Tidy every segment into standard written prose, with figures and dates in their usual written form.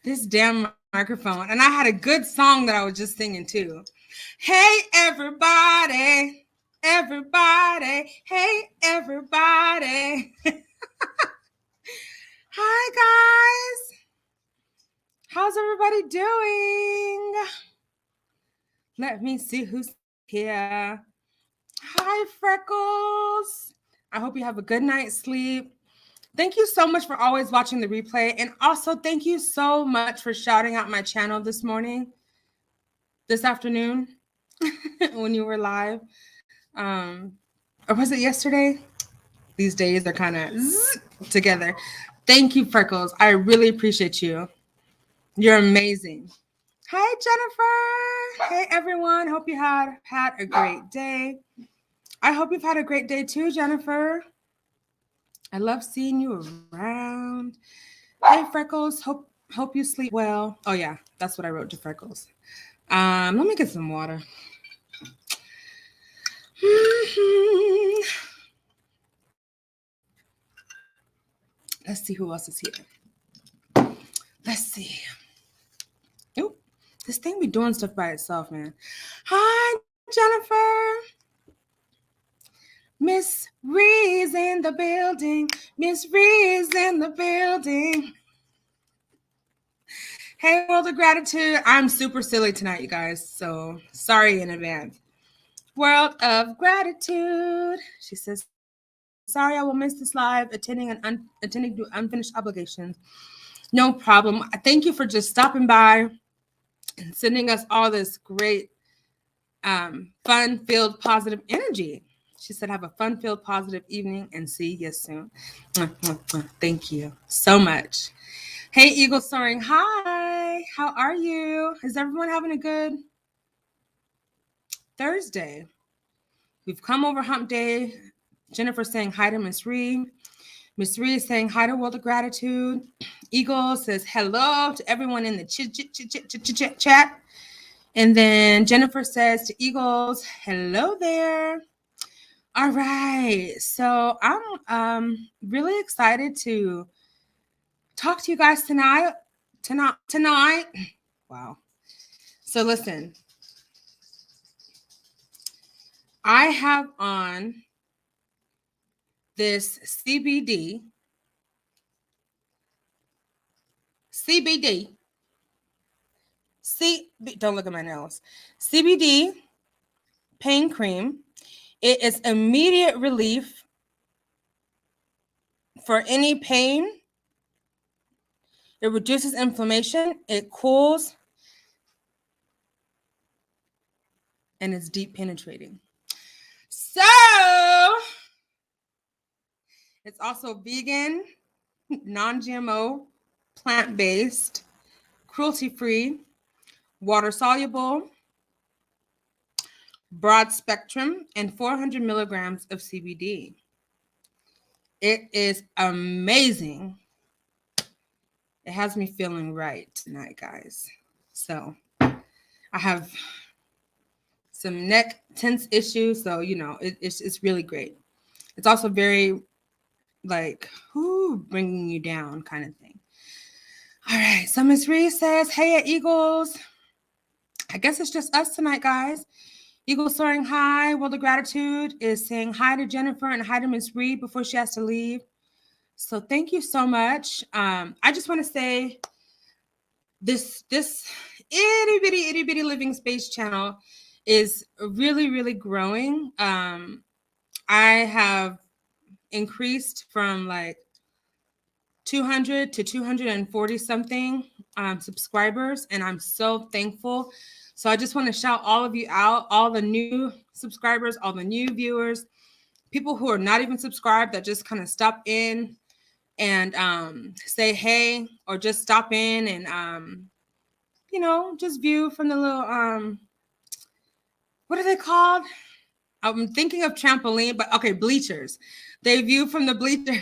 This damn microphone. And I had a good song that I was just singing too. Hey, everybody. Everybody. Hey, everybody. Hi, guys. How's everybody doing? Let me see who's here. Hi, Freckles. I hope you have a good night's sleep. Thank you so much for always watching the replay. And also, thank you so much for shouting out my channel this morning, this afternoon, when you were live. Or was it yesterday? These days are kind of together. Thank you, Freckles. I really appreciate you. You're amazing. Hi, Jennifer. Hey, everyone. Hope you had a great day. I hope you've had a great day too, Jennifer. I love seeing you around. Hey, Freckles. Hope you sleep well. Oh yeah, that's what I wrote to Freckles. Let me get some water. Let's see who else is here. Let's see. Oh, this thing be doing stuff by itself, man. Hi, Jennifer. Miss Ree's in the building. Miss Ree's in the building. Hey, World of Gratitude. I'm super silly tonight, you guys. So sorry in advance. World of Gratitude. She says, sorry, I will miss this live, attending to unfinished obligations. No problem. Thank you for just stopping by and sending us all this great, fun-filled, positive energy. She said, have a fun-filled, positive evening and see you soon. Thank you so much. Hey, Eagle Soaring. Hi. How are you? Is everyone having a good Thursday? We've come over hump day. Jennifer saying hi to Miss Ree. Miss Ree is saying hi to World of Gratitude. Eagle says hello to everyone in the chat. And then Jennifer says to Eagles, hello there. All right. So I'm really excited to talk to you guys tonight. Wow. So listen, I have on this CBD. Don't look at my nails. CBD pain cream. It is immediate relief for any pain. It reduces inflammation. It cools. And it's deep penetrating. So it's also vegan, non-GMO, plant-based, cruelty-free, water-soluble, broad spectrum, and 400 milligrams of CBD. It is amazing. It has me feeling right tonight, guys. So I have some neck tense issues, so it's really great. It's also very like bringing you down kind of thing. All right, so Miss Reese says, hey at Eagles. I guess it's just us tonight, guys. Eagle Soaring High, World of Gratitude is saying hi to Jennifer and hi to Miss Reed before she has to leave. So thank you so much. I just want to say this itty bitty living space channel is really, really growing. I have increased from like 200 to 240 something subscribers, and I'm so thankful. So I just want to shout all of you out, all the new subscribers, all the new viewers, people who are not even subscribed that just kind of stop in and say hey, or just stop in and just view from the little what are they called? I'm thinking of trampoline, but okay, bleachers. They view from the bleachers.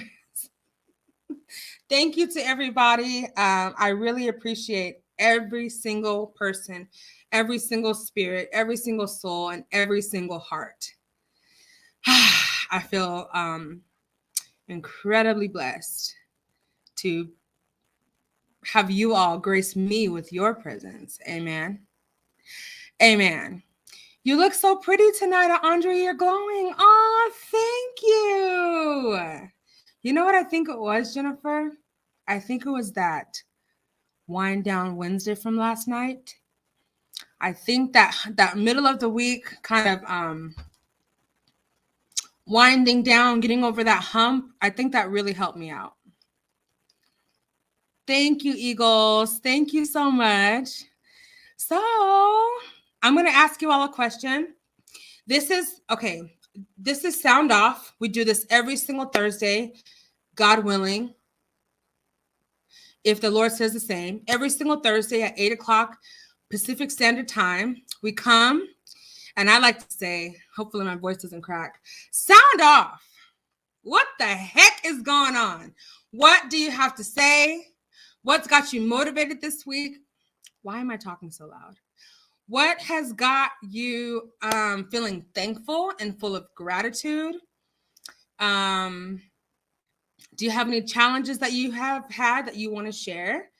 Thank you to everybody. I really appreciate every single person, every single spirit, every single soul, and every single heart. I feel incredibly blessed to have you all grace me with your presence. Amen. Amen. You look so pretty tonight, Andre. You're glowing. Oh, thank you. You know what I think it was, Jennifer? I think it was that Wind Down Wednesday from last night. I think that middle of the week kind of winding down, getting over that hump, I think that really helped me out. Thank you, Eagles. Thank you so much. So I'm going to ask you all a question. This is Sound Off. We do this every single Thursday, God willing. If the Lord says the same, every single Thursday at 8 o'clock Pacific Standard Time, we come, and I like to say, hopefully my voice doesn't crack, sound off. What the heck is going on? What do you have to say? What's got you motivated this week? Why am I talking so loud? What has got you feeling thankful and full of gratitude? Do you have any challenges that you have had that you want to share?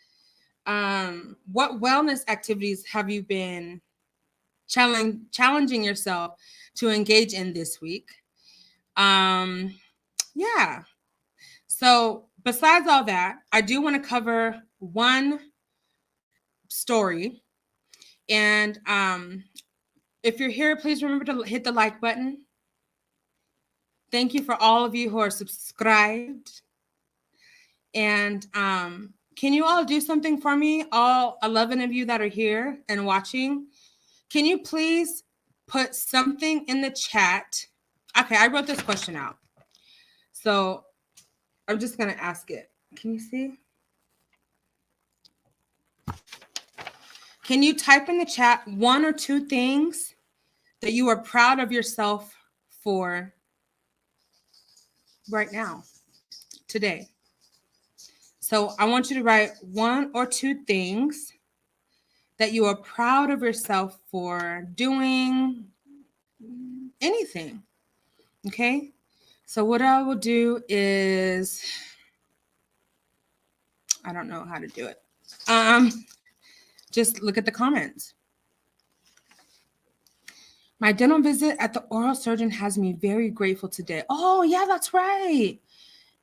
What wellness activities have you been challenging yourself to engage in this week? Yeah. So besides all that, I do want to cover one story. And if you're here, please remember to hit the like button. Thank you for all of you who are subscribed. And can you all do something for me? All 11 of you that are here and watching, can you please put something in the chat? Okay, I wrote this question out. So I'm just going to ask it. Can you see? Can you type in the chat 1 or 2 things that you are proud of yourself for right now, today? So I want you to write 1 or 2 things that you are proud of yourself for doing, anything. Okay? So what I will do is, I don't know how to do it. Just look at the comments. My dental visit at the oral surgeon has me very grateful today. Oh, yeah, that's right.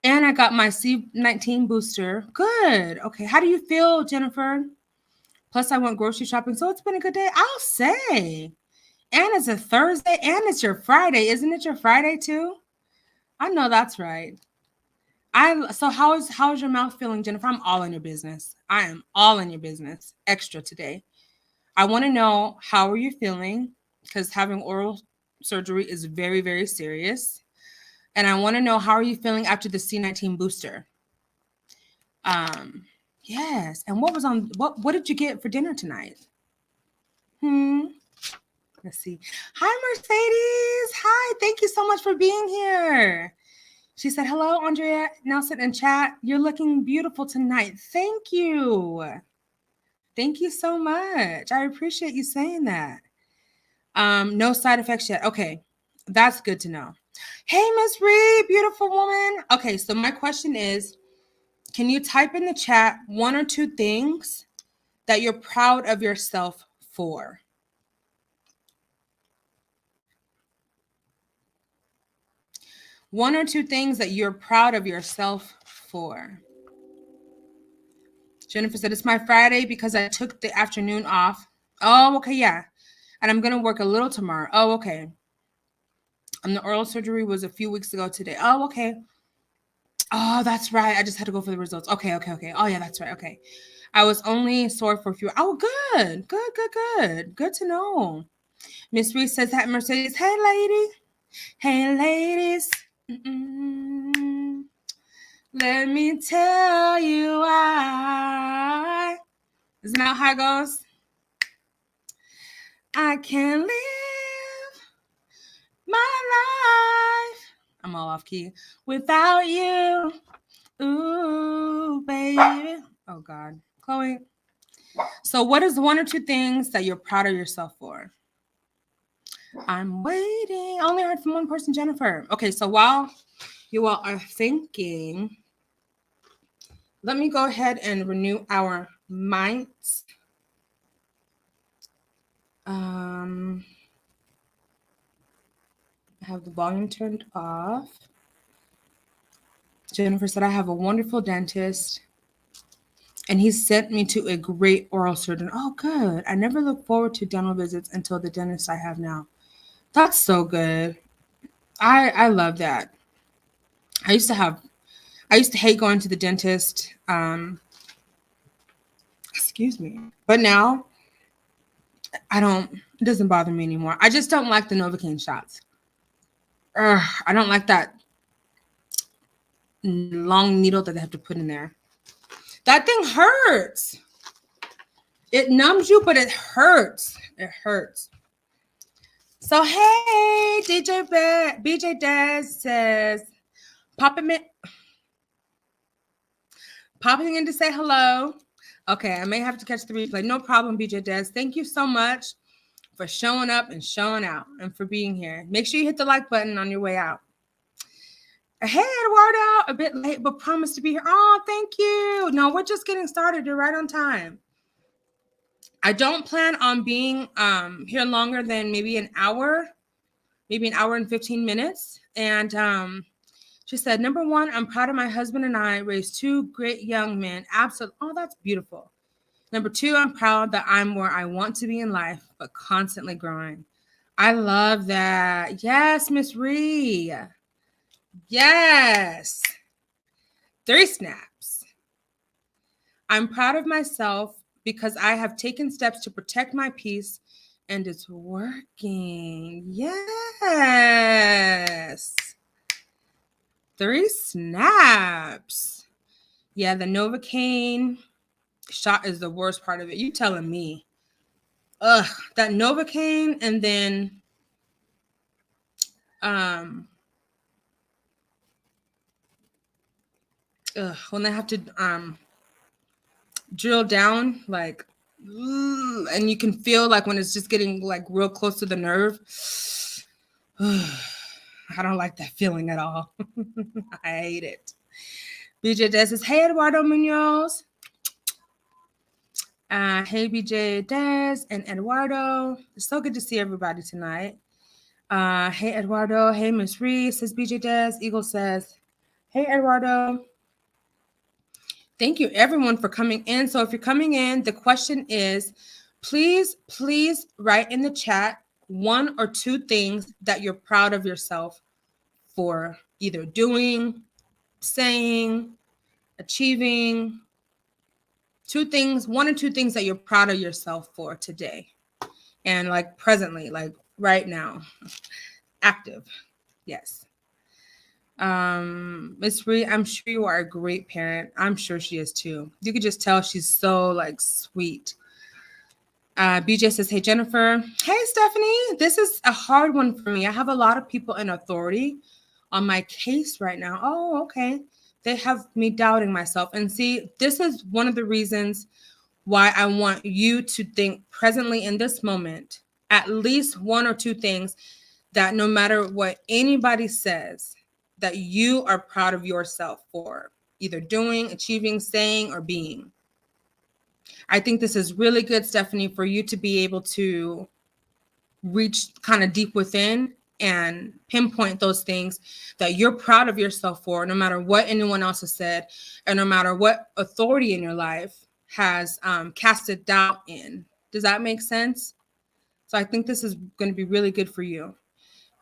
And I got my C19 booster. Good. Okay. How do you feel, Jennifer? Plus, I went grocery shopping. So it's been a good day. I'll say. And it's a Thursday and it's your Friday. Isn't it your Friday too? I know that's right. So how is your mouth feeling, Jennifer? I'm all in your business. I am all in your business. Extra today. I want to know, how are you feeling? Because having oral surgery is very, very serious. And I want to know, how are you feeling after the C19 booster? Yes. And what did you get for dinner tonight? Let's see. Hi, Mercedes. Hi. Thank you so much for being here. She said, hello, Andrea Nelson in chat. You're looking beautiful tonight. Thank you. Thank you so much. I appreciate you saying that. No side effects yet. Okay. That's good to know. Hey, Miss Reed, beautiful woman. Okay. So my question is, can you type in the chat 1 or 2 things that you're proud of yourself for? One or 2 things that you're proud of yourself for. Jennifer said, it's my Friday because I took the afternoon off. Oh, okay, yeah. And I'm going to work a little tomorrow. Oh, okay. And the oral surgery was a few weeks ago today. Oh, okay. Oh, that's right. I just had to go for the results. Okay. Oh, yeah, that's right. Okay. I was only sore for a few. Oh, good. Good to know. Miss Reese says, hi, Mercedes. Hey, lady. Hey, ladies. Let me tell you why. Isn't that how it goes? I can't live my life. I'm all off key. Without you. Ooh, baby. Oh, God. Chloe. So what is 1 or 2 things that you're proud of yourself for? I'm waiting. I only heard from one person, Jennifer. Okay, so while you all are thinking, Let me go ahead and renew our minds. I have the volume turned off. Jennifer said, I have a wonderful dentist and he sent me to a great oral surgeon. Oh, good. I never look forward to dental visits until the dentist I have now. That's so good. I love that. I used to hate going to the dentist. Excuse me. But now it doesn't bother me anymore. I just don't like the Novocaine shots. I don't like that long needle that they have to put in there. That thing hurts. It numbs you, but it hurts. It hurts. So, hey, BJ Des says, popping in to say hello. Okay, I may have to catch the replay. No problem, BJ Des. Thank you so much for showing up and showing out and for being here. Make sure you hit the like button on your way out. Hey, Eduardo, a bit late, but promise to be here. Oh, thank you. No, we're just getting started. You're right on time. I don't plan on being here longer than maybe an hour and 15 minutes. And she said, number one, I'm proud of my husband and I raised two great young men. Absolutely. Oh, that's beautiful. Number two, I'm proud that I'm where I want to be in life, but constantly growing. I love that. Yes, Miss Ree. Yes. 3 snaps. I'm proud of myself because I have taken steps to protect my peace and it's working. Yes. 3 snaps. Yeah, the Novocaine shot is the worst part of it. You telling me. Ugh, that Novocaine and then when they have to drill down, like, and you can feel like when it's just getting like real close to the nerve. I don't like that feeling at all. I hate it. BJ Des says, hey, Eduardo Munoz. Hey, BJ Des and Eduardo. It's so good to see everybody tonight. Hey, Eduardo. Hey, Miss Reese, says BJ Des. Eagle says, hey, Eduardo. Thank you, everyone, for coming in. So if you're coming in, the question is, please write in the chat 1 or 2 things that you're proud of yourself for either doing, saying, achieving. 2 things, 1 or 2 things that you're proud of yourself for today. And like presently, like right now. Active. Yes. Miss Ree, I'm sure you are a great parent. I'm sure she is too. You could just tell she's so like sweet. BJ says, hey, Jennifer. Hey, Stephanie. This is a hard one for me. I have a lot of people in authority on my case right now. Oh, okay. They have me doubting myself. And see, this is one of the reasons why I want you to think presently in this moment, at least 1 or 2 things that no matter what anybody says, that you are proud of yourself for either doing, achieving, saying, or being. I think this is really good, Stephanie, for you to be able to reach kind of deep within and pinpoint those things that you're proud of yourself for, no matter what anyone else has said, and no matter what authority in your life has casted doubt in. Does that make sense? So I think this is going to be really good for you.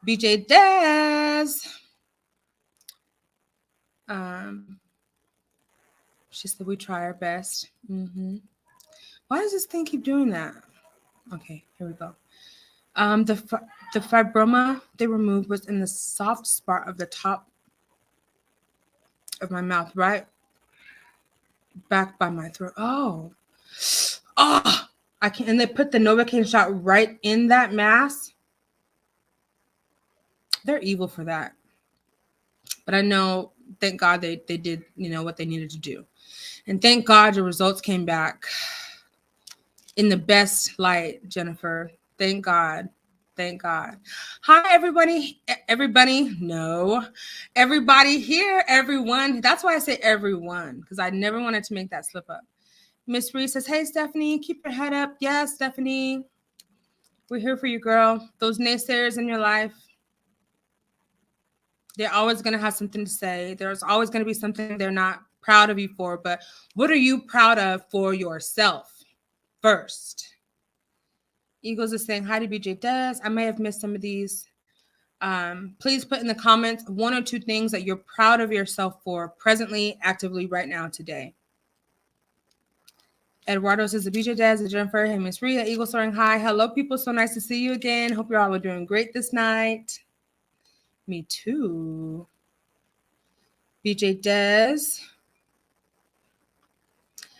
BJ Des. She said, we try our best. Why does this thing keep doing that? Okay, here we go. The fibroma they removed was in the soft spot of the top of my mouth, right back by my throat. Oh, I can't. And they put the Novocaine shot right in that mass. They're evil for that. But I know, thank God they did, what they needed to do. And thank God the results came back in the best light, Jennifer. Thank God. Thank God. Hi, everybody. Everybody. No. Everybody here. Everyone. That's why I say everyone, because I never wanted to make that slip up. Miss Reese says, hey, Stephanie, keep your head up. Yes, Stephanie. We're here for you, girl. Those naysayers in your life, they're always going to have something to say. There's always going to be something they're not proud of you for. But what are you proud of for yourself first? Eagles is saying hi to BJ Des. I may have missed some of these. Please put in the comments 1 or 2 things that you're proud of yourself for presently, actively, right now, today. Eduardo says, the BJ Des, Jennifer, hey, Miss Rhea, Eagle soaring high. Hello, people. So nice to see you again. Hope you're all doing great this night. Me too. BJ Des.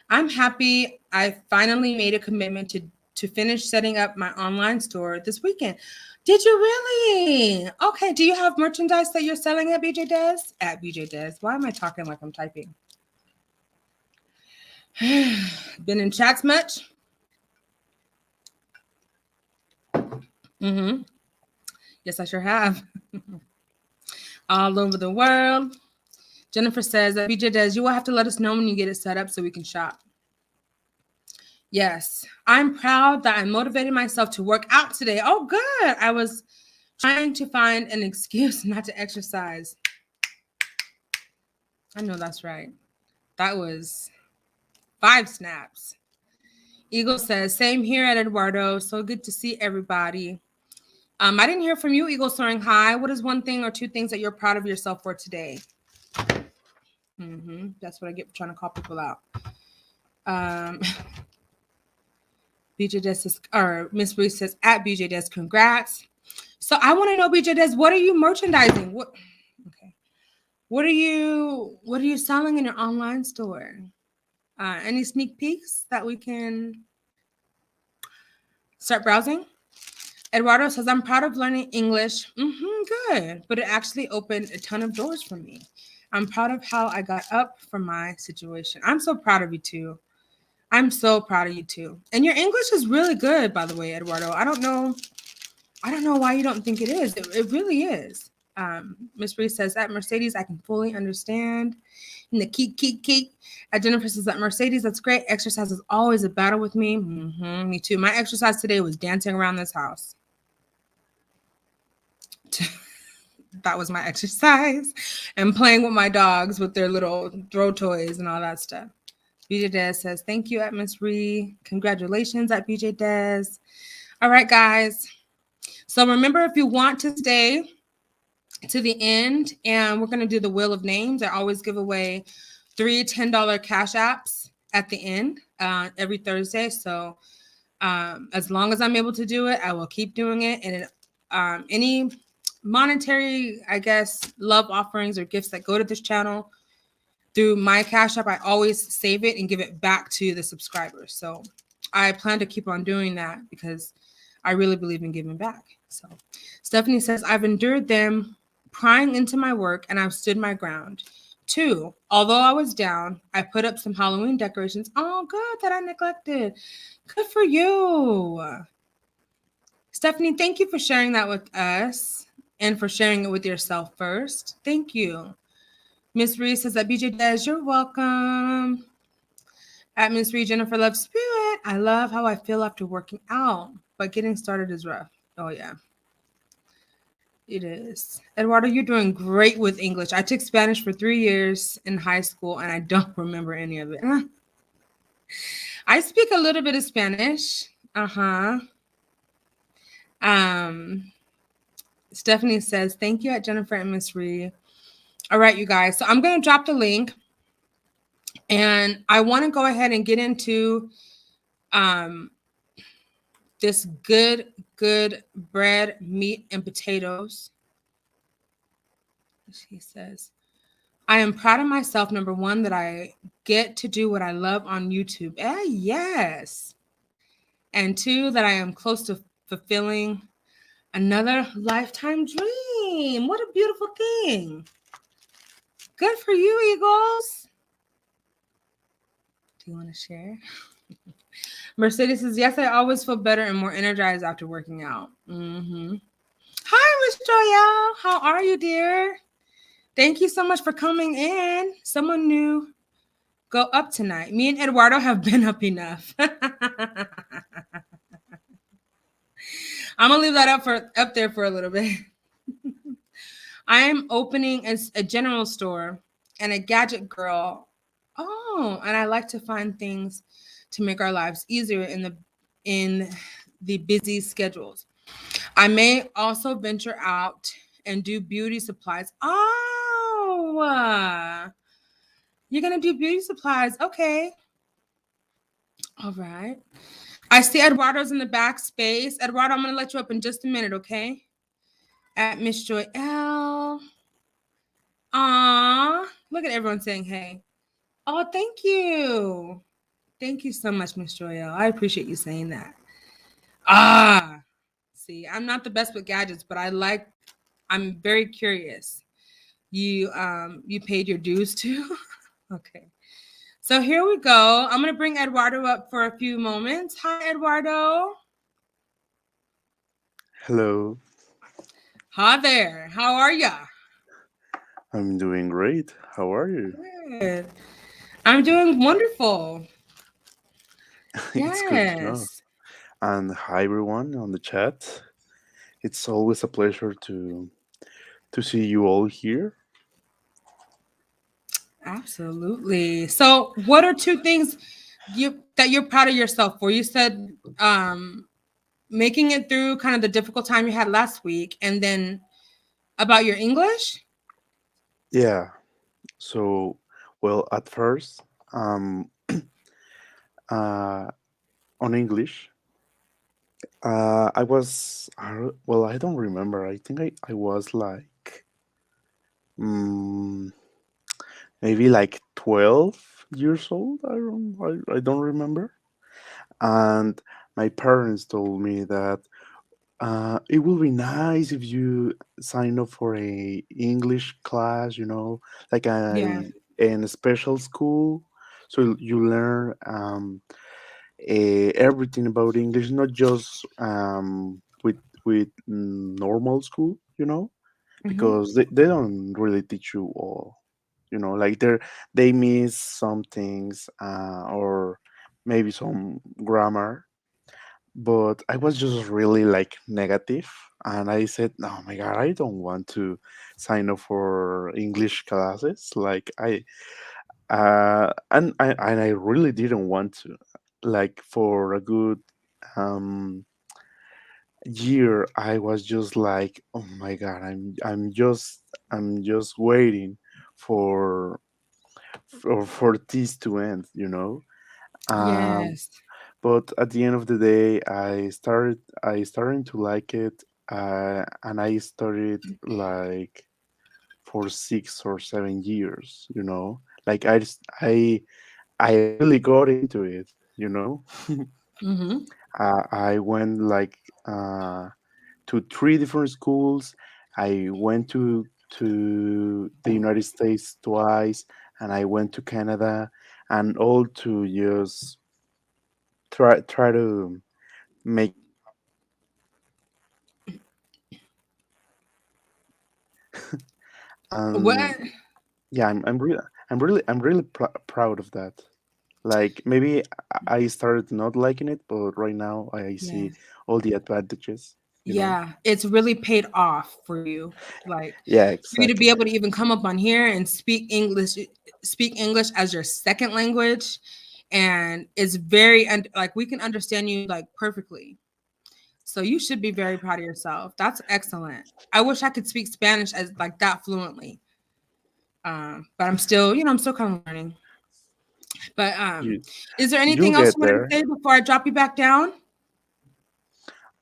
I'm happy I finally made a commitment to finish setting up my online store this weekend. Did you really? Okay. Do you have merchandise that you're selling at BJ Des? At BJ Des. Why am I talking like I'm typing? Been in chats much? Mm-hmm. Yes, I sure have. All over the world. Jennifer says that BJ Des, you will have to let us know when you get it set up so we can shop. Yes, I'm proud that I motivated myself to work out today. Oh, good. I was trying to find an excuse not to exercise. I know that's right. That was 5 snaps. Eagle says, same here at Eduardo. So good to see everybody. I didn't hear from you, Eagle soaring high. What is 1 thing or 2 things that you're proud of yourself for today? That's what I get for trying to call people out. BJ Des says, or Miss Reese says, at BJ Des, congrats. So I want to know, BJ Des, what are you merchandising? What are you selling in your online store? Any sneak peeks that we can start browsing? Eduardo says, I'm proud of learning English. Good. But it actually opened a ton of doors for me. I'm proud of how I got up from my situation. I'm so proud of you too. I'm so proud of you too. And your English is really good, by the way, Eduardo. I don't know why you don't think it is. It really is. Miss Reese says, at Mercedes, I can fully understand. And the keep. Jennifer says, at Mercedes, that's great. Exercise is always a battle with me. Me too. My exercise today was dancing around this house. That was my exercise. And playing with my dogs with their little throw toys and all that stuff. BJ Des says, thank you at Miss Ree. Congratulations at BJ Des. All right, guys. So remember, if you want to stay to the end, and we're going to do the Wheel of Names. I always give away 3 $10 cash apps at the end every Thursday. So as long as I'm able to do it, I will keep doing it. And any monetary, I guess, love offerings or gifts that go to this channel through my cash app, I always save it and give it back to the subscribers. So I plan to keep on doing that because I really believe in giving back. So Stephanie says, I've endured them prying into my work and I've stood my ground. 2, although I was down, I put up some Halloween decorations. Oh, good, that I neglected. Good for you. Stephanie, thank you for sharing that with us and for sharing it with yourself first. Thank you. Miss Reese says that BJ Des, you're welcome. At Miss Reese, Jennifer loves Spirit. I love how I feel after working out, but getting started is rough. Oh, yeah. It is. Eduardo, you're doing great with English. I took Spanish for 3 years in high school, and I don't remember any of it. I speak a little bit of Spanish. Stephanie says, thank you at Jennifer and Miss Ree. All right, you guys. So I'm going to drop the link, and I want to go ahead and get into this good bread, meat, and potatoes. She says, I am proud of myself, number 1, that I get to do what I love on YouTube. Yes. And 2, that I am close to fulfilling another lifetime dream. What a beautiful thing. Good for you, Eagles. Do you want to share? Mercedes says, yes, I always feel better and more energized after working out. Hi, Miss Joyelle. How are you, dear? Thank you so much for coming in. Someone new go up tonight. Me and Eduardo have been up enough. I'm gonna leave that up there for a little bit. I am opening a general store and a gadget girl. Oh, and I like to find things to make our lives easier in the busy schedules. I may also venture out and do beauty supplies. Oh, you're gonna do beauty supplies. Okay. All right. I see Eduardo's in the back space. Eduardo, I'm gonna let you up in just a minute, okay? At Miss Joy L. Aw, look at everyone saying hey. Oh, thank you. Thank you so much, Miss Joyelle. I appreciate you saying that. Ah, see, I'm not the best with gadgets, but I'm very curious. You paid your dues too? Okay. So here we go. I'm gonna bring Eduardo up for a few moments. Hi, Eduardo. Hello, Hi there. How are ya? I'm doing great. How are you? Good. I'm doing wonderful. It's good to know. Yes. And hi everyone on the chat. It's always a pleasure to see you all here. Absolutely. So, what are two things you're proud of yourself for? You said making it through kind of the difficult time you had last week, and then about your English. Yeah. So, well, at first, um, uh, on English, well, I don't remember. I think I was like, mm, maybe like 12 years old. I don't remember. And my parents told me that it would be nice if you sign up for a English class, like Yeah. in a special school, so you learn everything about English, not just with normal school, Hmm. because they don't really teach you all, like they miss some things or maybe some grammar, but I was just really like negative, and I said, "Oh my god, I don't want to sign up for English classes." Like and I really didn't want to. Like for a good um year, I was just like, "Oh my god, I'm just waiting for for this to end," Um, Yes. but at the end of the day, I started to like it, and I started like for 6 or 7 years. Like I really got into it. Hmm. I went like to three different schools. I went to the United States twice, and I went to Canada, and all to just try to make What? and yeah, I'm really proud of that. Like maybe I started not liking it, but right now I Yeah. see all the advantages. Yeah. It's really paid off for you. Like Yeah, for you to be exactly. able to even come up on here and speak English as your second language, and it's very like we can understand you like perfectly. So you should be very proud of yourself. That's excellent. I wish I could speak Spanish as like that fluently. But I'm still kind of learning. But You is there you'll anything else get you wanted to there. say before I drop you back down?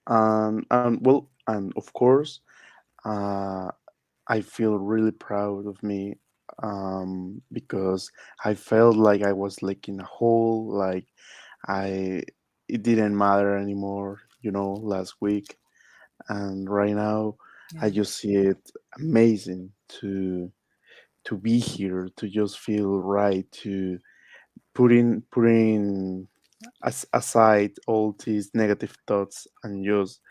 And of course, uh, I feel really proud of me, because I felt like I was like in a hole, like I it didn't matter anymore, last week, and right now I Yeah. just see it amazing to be here, to just feel right, to put in aside all these negative thoughts and just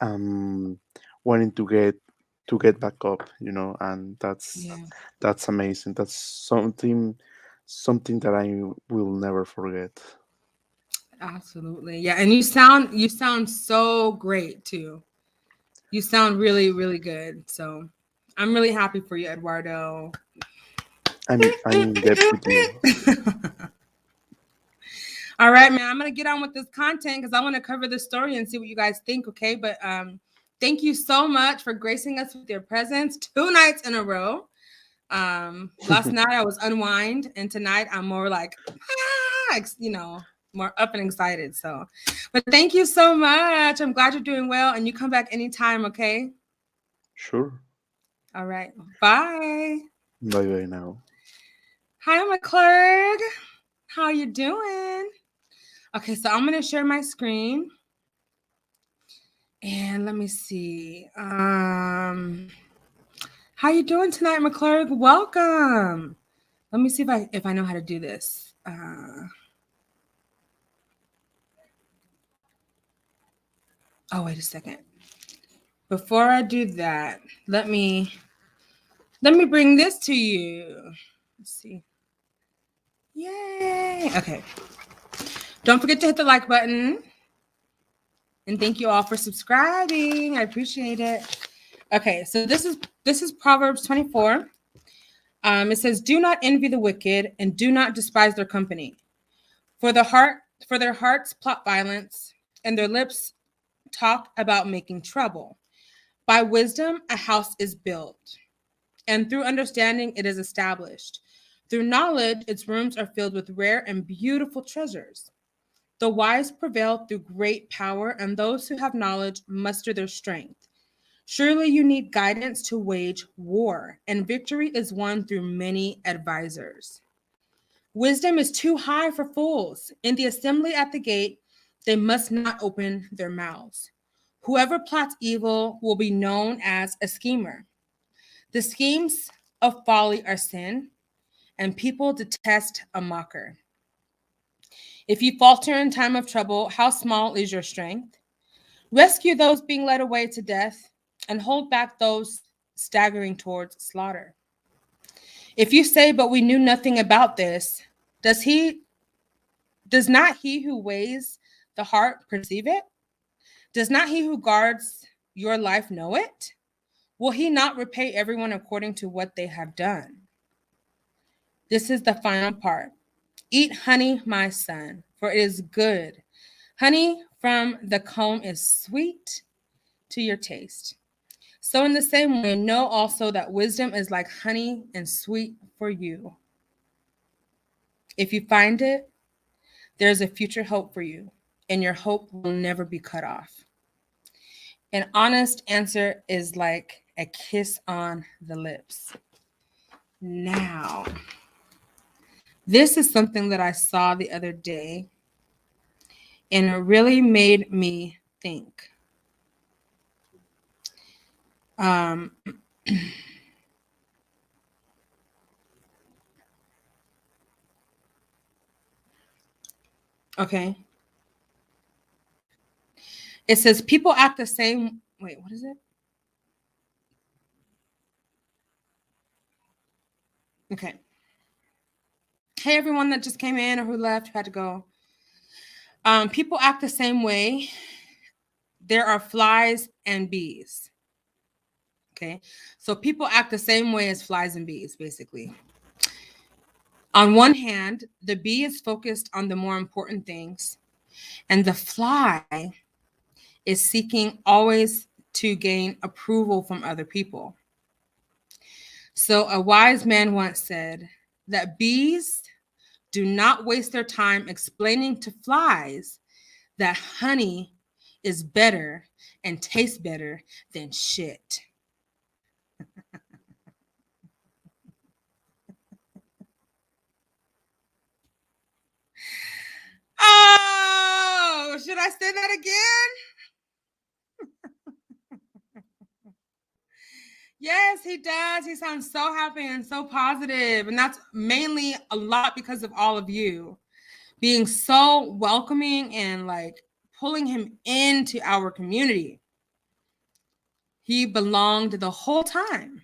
um wanting to get back up, and Yeah, that's amazing. That's something that I will never forget. absolutely. Yeah, and you sound so great too. You sound really, really good. So I'm really happy for you, Eduardo. I'm in debt with you. All right, man. I'm gonna get on with this content because I want to cover the story and see what you guys think. Okay, but thank you so much for gracing us with your presence 2 nights in a row. Last night I was unwind, and tonight I'm more like, more up and excited. So, but thank you so much. I'm glad you're doing well, and you come back anytime. Okay. Sure. All right. Bye. Bye bye now. Hi, McClurg. How you doing? Okay, so I'm gonna share my screen. And let me see. How you doing tonight, McClurg? Welcome. Let me see if I know how to do this. Oh, wait a second. Before I do that, let me bring this to you. Let's see. Yay. Okay. Don't forget to hit the like button. And thank you all for subscribing. I appreciate it. Okay, so this is Proverbs 24. It says, "Do not envy the wicked, and do not despise their company. For for their hearts plot violence, and their lips talk about making trouble. By wisdom a house is built, and through understanding it is established. Through knowledge its rooms are filled with rare and beautiful treasures. The wise prevail through great power, and those who have knowledge muster their strength. Surely you need guidance to wage war, and victory is won through many advisors. Wisdom is too high for fools. In the assembly at the gate, they must not open their mouths. Whoever plots evil will be known as a schemer. The schemes of folly are sin, and people detest a mocker. If you falter in time of trouble, how small is your strength? Rescue those being led away to death, and hold back those staggering towards slaughter. If you say, "But we knew nothing about this," does he does not he who weighs the heart perceive it? Does not he who guards your life know it? Will he not repay everyone according to what they have done? This is the final part. Eat honey, my son, for it is good. Honey from the comb is sweet to your taste. So, in the same way, know also that wisdom is like honey and sweet for you. If you find it, there's a future hope for you, and your hope will never be cut off. An honest answer is like a kiss on the lips. Now, this is something that I saw the other day, and it really made me think. Um, okay. It says people act the same. Wait, what is it? Okay. Hey, everyone that just came in or who left, who had to go. People act the same way. There are flies and bees. Okay. So people act the same way as flies and bees, basically. On one hand, the bee is focused on the more important things, and the fly is seeking always to gain approval from other people. So a wise man once said that bees do not waste their time explaining to flies that honey is better and tastes better than shit. Oh, should I say that again? Yes, he does. He sounds so happy and so positive, and that's mainly a lot because of all of you. being so welcoming and like pulling him into our community. He belonged the whole time.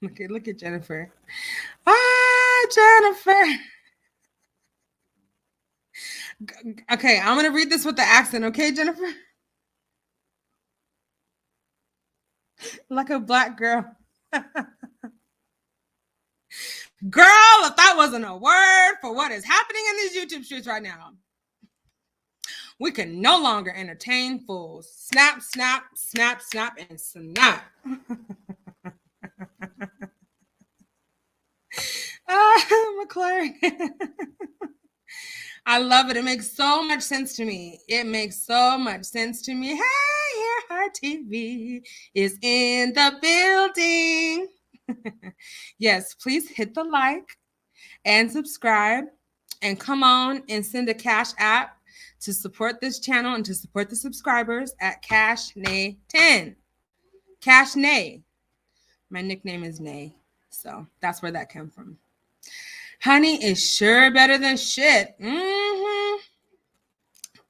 Look at Jennifer. Ah, Jennifer. Okay, I'm gonna read this with the accent, okay, Jennifer? Like a black girl. Girl, if that wasn't a word for what is happening in these YouTube streets right now, we can no longer entertain fools. Snap, snap, snap, snap, and snap. McClure. I love it. It makes so much sense to me. It makes so much sense to me. Hey, Hear Her TV is in the building. Yes, please hit the like and subscribe and come on and send a cash app to support this channel and to support the subscribers at Cash Nay 10. Cash Nay. My nickname is Nay, so that's where that came from. Honey is sure better than shit. I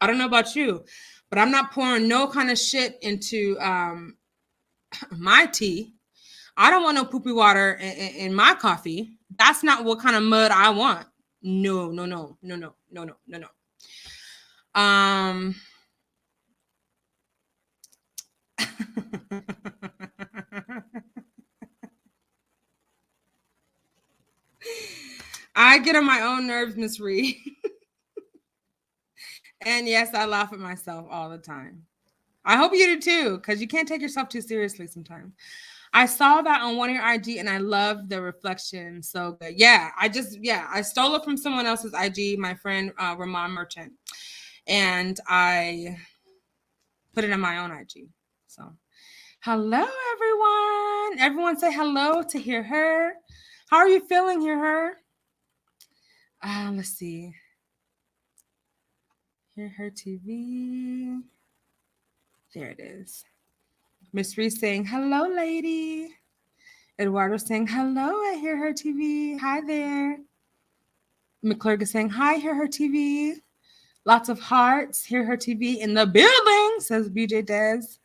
don't know about you, but I'm not pouring no kind of shit into my tea. I don't want no poopy water in my coffee. That's not what kind of mud I want. No. I get on my own nerves, Miss Reed. And yes, I laugh at myself all the time. I hope you do too, because you can't take yourself too seriously sometimes. I saw that on one of your IG and I love the reflection. So good. Yeah, I stole it from someone else's IG, my friend Ramon Merchant. And I put it on my own IG. So hello, everyone. Everyone say hello to Hear Her. How are you feeling, Hear Her? Let's see. Hear Her TV. There it is. Miss Reese saying, hello, lady. Eduardo saying, hello, I Hear Her TV. Hi there. McClurg is saying, hi, Hear Her TV. Lots of hearts. Hear Her TV in the building, says BJ Dez.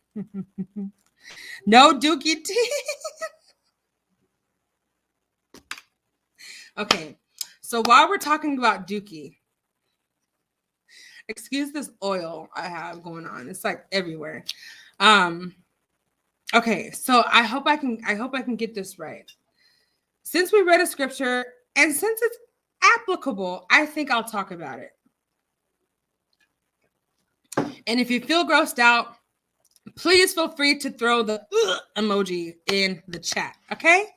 No Dookie T. Okay, so while we're talking about Dookie, excuse this oil I have going on. It's like everywhere. Okay, so I hope I can get this right. Since we read a scripture and since it's applicable, I think I'll talk about it. And if you feel grossed out, please feel free to throw the emoji in the chat, okay?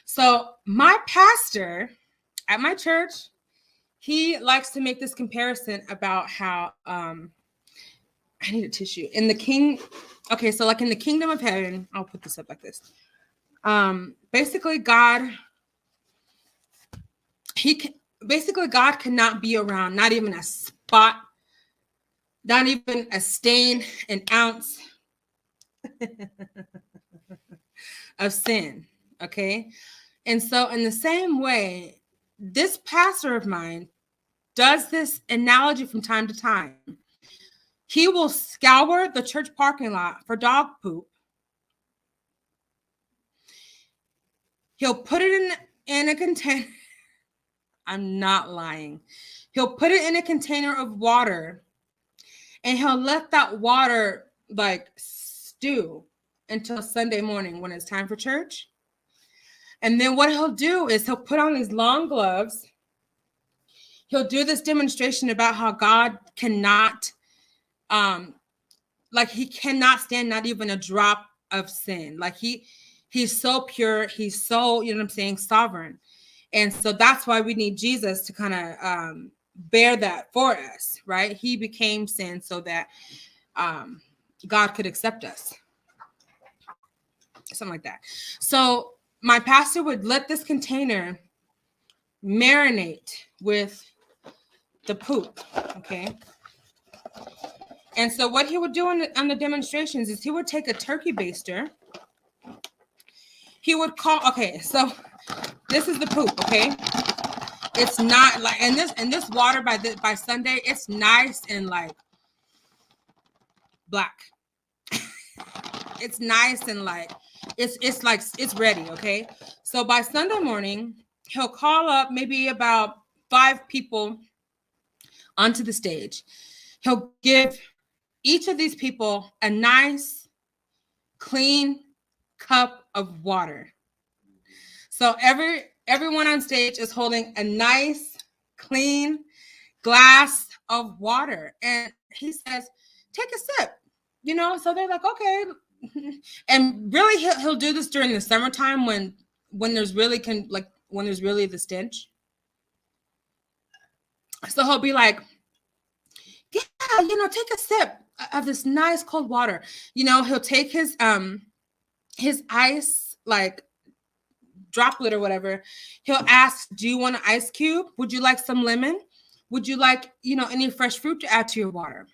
So my pastor at my church, he likes to make this comparison about how I need a tissue. In the so like in the kingdom of heaven, I'll put this up like this. Basically God cannot be around, not even a spot, not even a stain, an ounce of sin. Okay. And so in the same way, this pastor of mine does this analogy from time to time. He will scour the church parking lot for dog poop. He'll put it in a container. I'm not lying. He'll put it in a container of water and he'll let that water like stew until Sunday morning when it's time for church. And then what he'll do is he'll put on these long gloves. He'll do this demonstration about how God cannot, he cannot stand not even a drop of sin. Like he's so pure. He's so, you know what I'm saying, sovereign. And so that's why we need Jesus to kind of bear that for us, right? He became sin so that God could accept us. Something like that. So my pastor would let this container marinate with the poop, okay? And so what he would do on the demonstrations is he would take a turkey baster. He would so this is the poop, okay? It's not like, and this water by Sunday, it's nice and like black. It's nice and like it's like it's ready. Okay, so by Sunday morning, he'll call up maybe about 5 people onto the stage. He'll give each of these people a nice, clean cup of water. So everyone on stage is holding a nice, clean glass of water, and he says, "Take a sip." So they're like, "Okay." And really, he'll do this during the summertime when there's really when there's really the stench. So he'll be like, "Yeah, take a sip of this nice cold water." He'll take his ice like droplet or whatever. He'll ask, "Do you want an ice cube? Would you like some lemon? Would you like, any fresh fruit to add to your water?"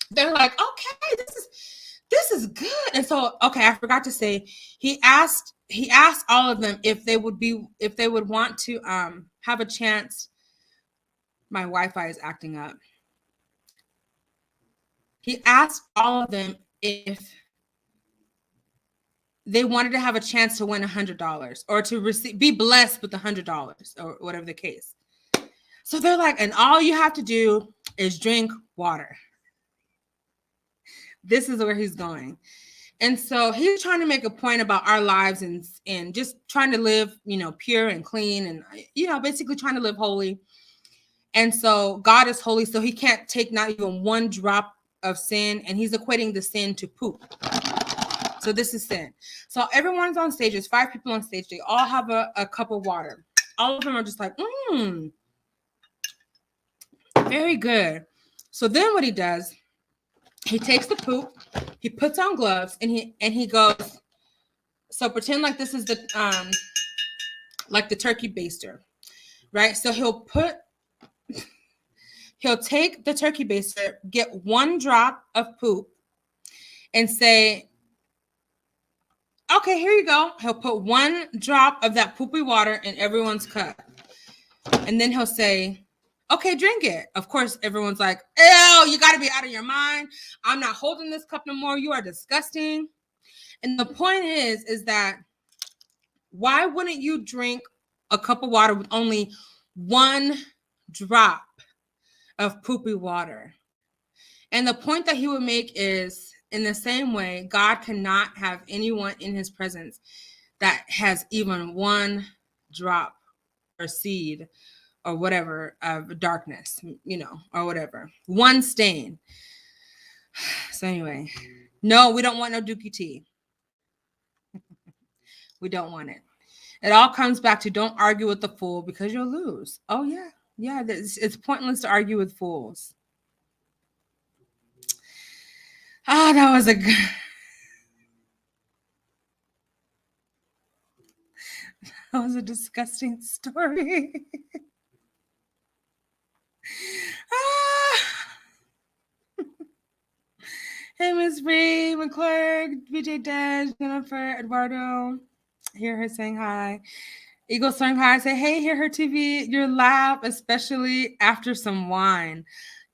They're like, "Okay, this is good." And so, okay, I forgot to say, he asked all of them if they would want to have a chance. My Wi-Fi is acting up. He asked all of them if they wanted to have a chance to win $100 or to be blessed with $100 or whatever the case. So they're like, "And all you have to do is drink water." This is where he's going. And so he's trying to make a point about our lives and just trying to live, pure and clean and, basically trying to live holy. And so God is holy, so he can't take not even one drop of sin, and he's equating the sin to poop. So this is sin. So everyone's on stage. There's 5 people on stage. They all have a cup of water. All of them are just like, very good. So then what he does, he takes the poop, he puts on gloves, and he goes, so pretend like this is the turkey baster, right? So he'll take the turkey baster, get 1 drop of poop, and say, "Okay, here you go." He'll put 1 drop of that poopy water in everyone's cup. And then he'll say, "Okay, drink it." Of course, everyone's like, "Ew, you got to be out of your mind. I'm not holding this cup no more. You are disgusting." And the point is that why wouldn't you drink a cup of water with only 1 drop of poopy water? And the point that he would make is, in the same way, God cannot have anyone in his presence that has even 1 drop or seed or whatever of darkness, or whatever. 1 stain. So anyway, no, we don't want no dookie tea. We don't want it. It all comes back to don't argue with the fool because you'll lose. Oh, yeah. Yeah, it's pointless to argue with fools. Ah, that was a good... That was a disgusting story. Hey, Miss Bree, McClurg, BJ Dash, Jennifer, Eduardo. Hear her saying hi. Eagle saying hi. Say, "Hey, hear her TV. Your laugh, especially after some wine."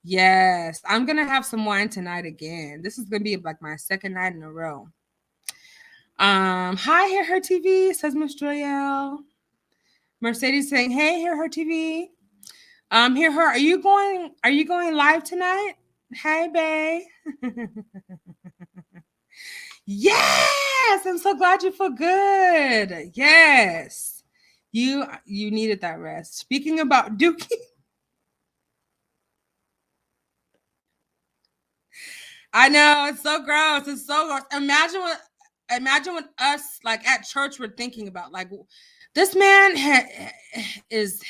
Yes, I'm going to have some wine tonight again. This is going to be like my 2nd night in a row. Hi, hear her TV, says Miss Joyelle. Mercedes saying, "Hey, hear her TV." Hear her. Are you going live tonight? Hey, babe. Yes, I'm so glad you feel good. Yes, you needed that rest. Speaking about Dookie, I know it's so gross. It's so gross. Imagine what us like at church were thinking about. Like, this man is.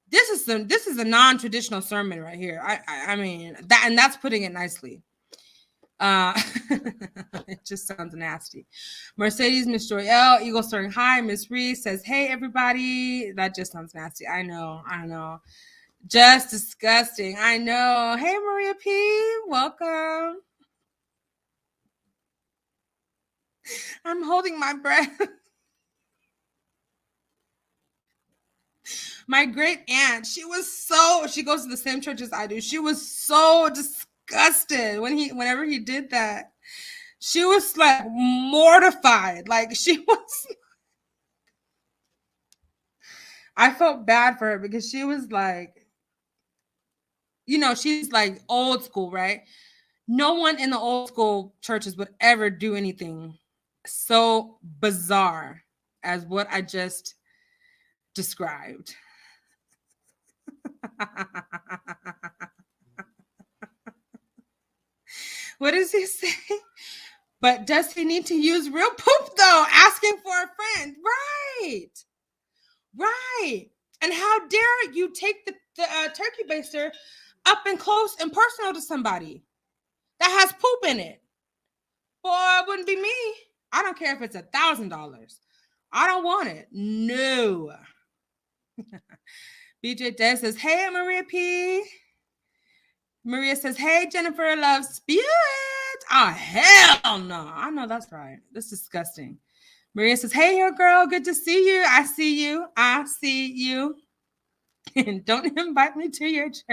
This is a non-traditional sermon right here. I mean that, and that's putting it nicely. It just sounds nasty. Mercedes, Miss Joyelle, Eagle starting hi. Miss Reese says, "Hey everybody." That just sounds nasty. I know. Just disgusting. I know. Hey Maria P, welcome. I'm holding my breath. My great aunt, she goes to the same church as I do. She was so disgusted whenever he did that. She was like mortified. Like she was, I felt bad for her because she was like, she's like old school, right? No one in the old school churches would ever do anything so bizarre as what I just described. What does he say? But does he need to use real poop though? Asking for a friend. Right. Right. And how dare you take the turkey baster up and close and personal to somebody that has poop in it? Boy, it wouldn't be me. I don't care if it's $1,000. I don't want it. No. BJ Des says, hey, Maria P. Maria says, hey, Jennifer loves Spewit. Oh, hell no. I know that's right. That's disgusting. Maria says, hey, your girl. Good to see you. I see you. I see you. And don't invite me to your church.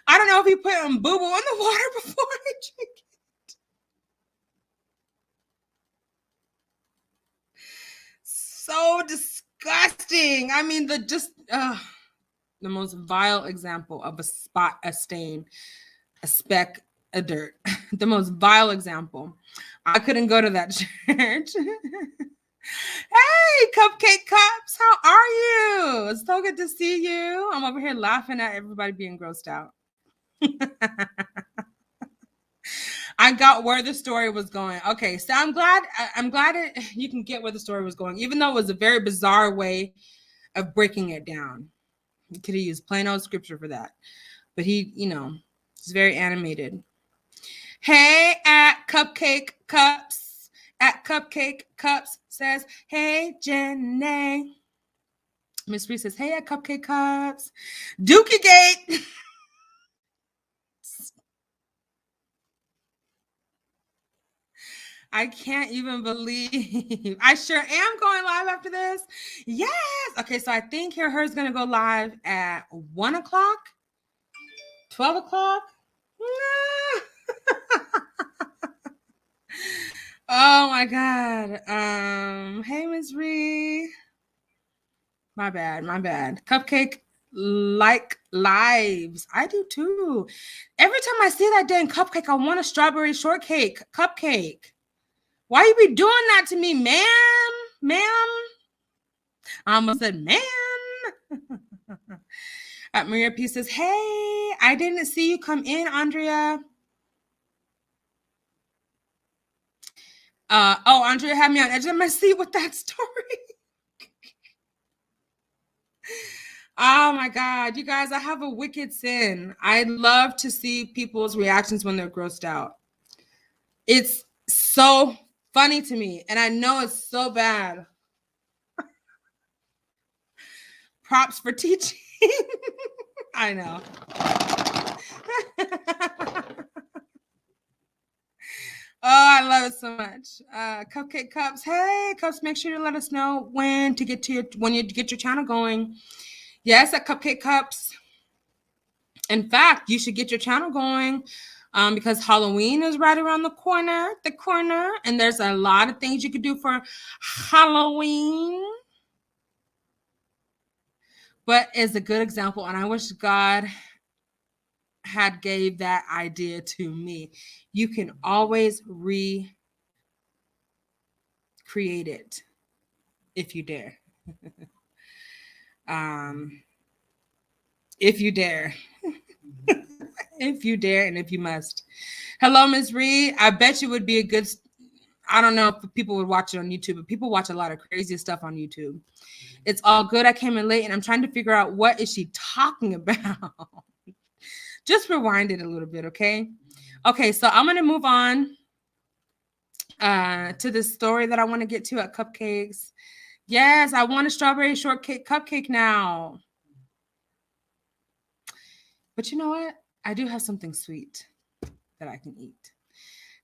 I don't know if you put boo-boo in the water before I drink it. So disgusting. I mean, the most vile example of a spot, a stain, a speck of dirt. The most vile example. I couldn't go to that church. Hey, Cupcake Cups, how are you? It's so good to see you. I'm over here laughing at everybody being grossed out. I got where the story was going. Okay, so I'm glad you can get where the story was going, even though it was a very bizarre way of breaking it down. He could have used plain old scripture for that, but he, he's very animated. Hey, at Cupcake Cups, says, hey, Jenny. Miss Reese says, hey, at Cupcake Cups. Dookie Gate. I can't even believe I sure am going live after this. Yes. Okay, so I think her's going to go live at 1 o'clock, 12 o'clock. Oh my God. Hey, Ms. Ree. My bad. Cupcake like lives. I do too. Every time I see that dang cupcake, I want a strawberry shortcake cupcake. Why you be doing that to me, ma'am? I almost said, man. Maria P says, hey, I didn't see you come in, Andrea. Andrea had me on edge of my seat with that story. Oh my God, you guys, I have a wicked sin. I love to see people's reactions when they're grossed out. It's so funny to me, and I know it's so bad. Props for teaching. I know. Oh, I love it so much. Cupcake Cups. Hey, Cups, make sure to let us know when you get your channel going. Yes, at Cupcake Cups. In fact, you should get your channel going because Halloween is right around the corner, and there's a lot of things you could do for Halloween. But it's a good example, and I wish God had gave that idea to me. You can always recreate it if you dare. If you dare. If you dare and if you must. Hello, Ms. Reed. I bet you would be a good, I don't know if people would watch it on YouTube, but people watch a lot of crazy stuff on YouTube. It's all good. I came in late and I'm trying to figure out what is she talking about. Just rewind it a little bit, okay? Okay, so I'm going to move on to the story that I want to get to at Cupcakes. Yes, I want a strawberry shortcake cupcake now. But you know what? I do have something sweet that I can eat.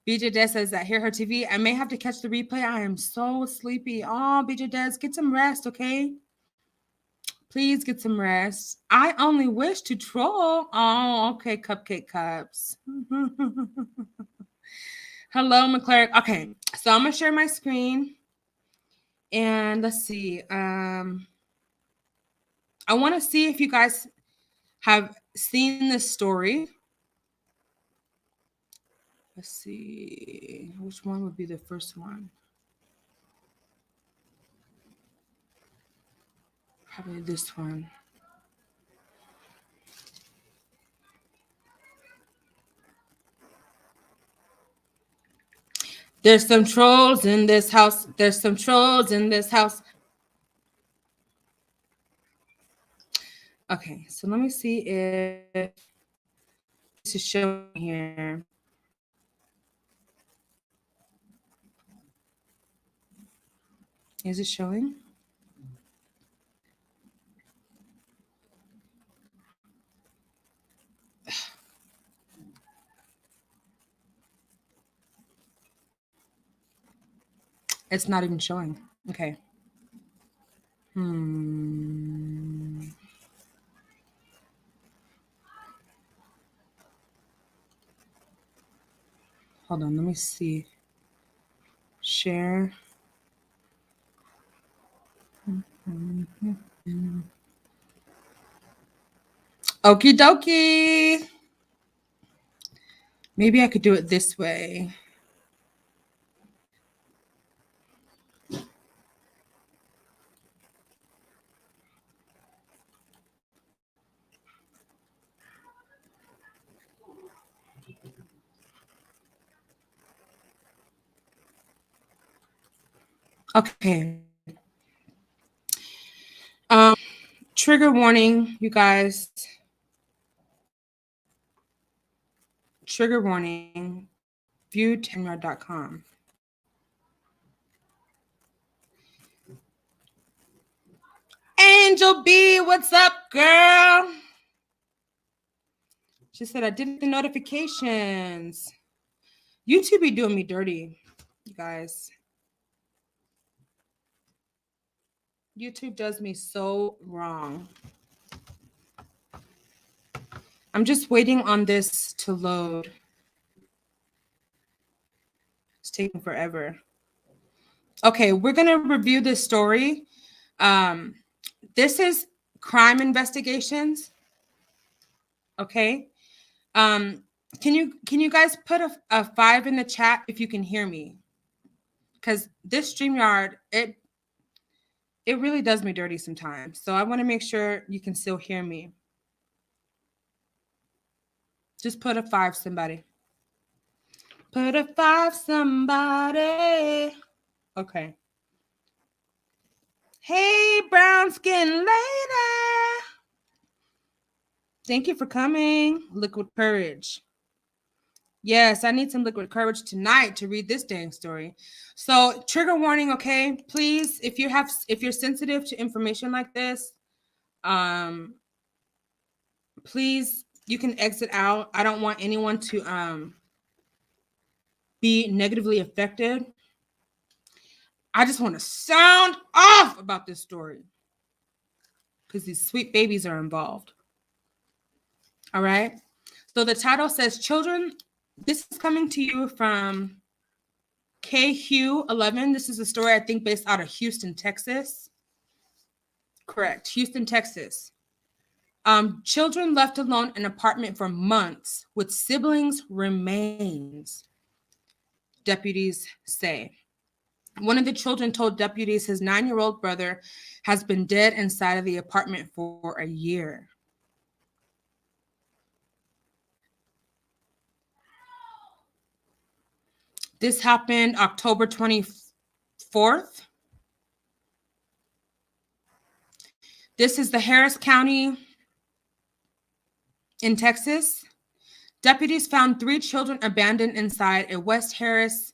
BJ Des says that hear her TV. I may have to catch the replay. I am so sleepy. Oh, BJ Des, get some rest, okay? Please get some rest. I only wish to troll. Oh, okay, Cupcake Cups. Hello, McClure. Okay, so I'm gonna share my screen, and let's see. I want to see if you guys have seen this story. Let's see, which one would be the first one? Probably this one. There's some trolls in this house. There's some trolls in this house. Okay, so let me see if this is showing here. Is it showing? It's not even showing. Okay. Hold on, let me see. Share. Okie dokie. Maybe I could do it this way. Okay. Trigger warning, you guys. Trigger warning. View10yard.com. Angel B, what's up, girl? She said I did the notifications. YouTube be doing me dirty, you guys. YouTube does me so wrong. I'm just waiting on this to load. It's taking forever. Okay, we're going to review this story. This is crime investigations. Okay. Can you guys put a 5 in the chat if you can hear me? Because this StreamYard, it really does me dirty sometimes. So I want to make sure you can still hear me. Just put a 5, somebody. Put a 5, somebody. Okay. Hey, brown skin lady. Thank you for coming. Liquid courage. Yes, I need some liquid courage tonight to read this dang story. So, trigger warning, okay? Please, if you're sensitive to information like this, please, you can exit out. I don't want anyone to be negatively affected. I just want to sound off about this story because these sweet babies are involved. All right. So the title says children. This is coming to you from KHU11. This is a story, I think, based out of Houston, Texas. Correct. Houston, Texas. Children left alone in apartment for months with siblings' remains, deputies say. One of the children told deputies his 9-year-old brother has been dead inside of the apartment for a year. This happened October 24th. This is the Harris County in Texas. Deputies found 3 children abandoned inside a West Harris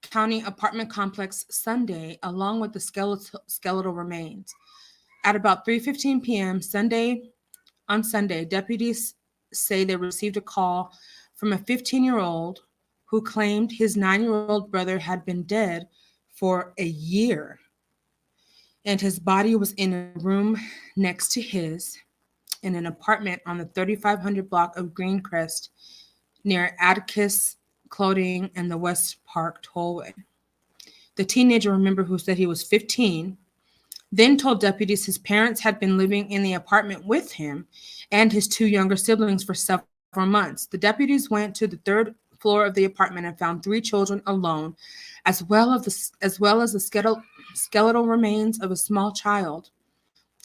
County apartment complex Sunday, along with the skeletal remains. At about 3:15 p.m. on Sunday, deputies say they received a call from a 15-year-old who claimed his 9-year-old brother had been dead for a year. and his body was in a room next to his in an apartment on the 3500 block of Greencrest near Atticus Clothing and the West Park Tollway. The teenager, remember, who said he was 15, then told deputies his parents had been living in the apartment with him and his two younger siblings for several months. The deputies went to the third floor of the apartment and found three children alone, as well as the skeletal remains of a small child,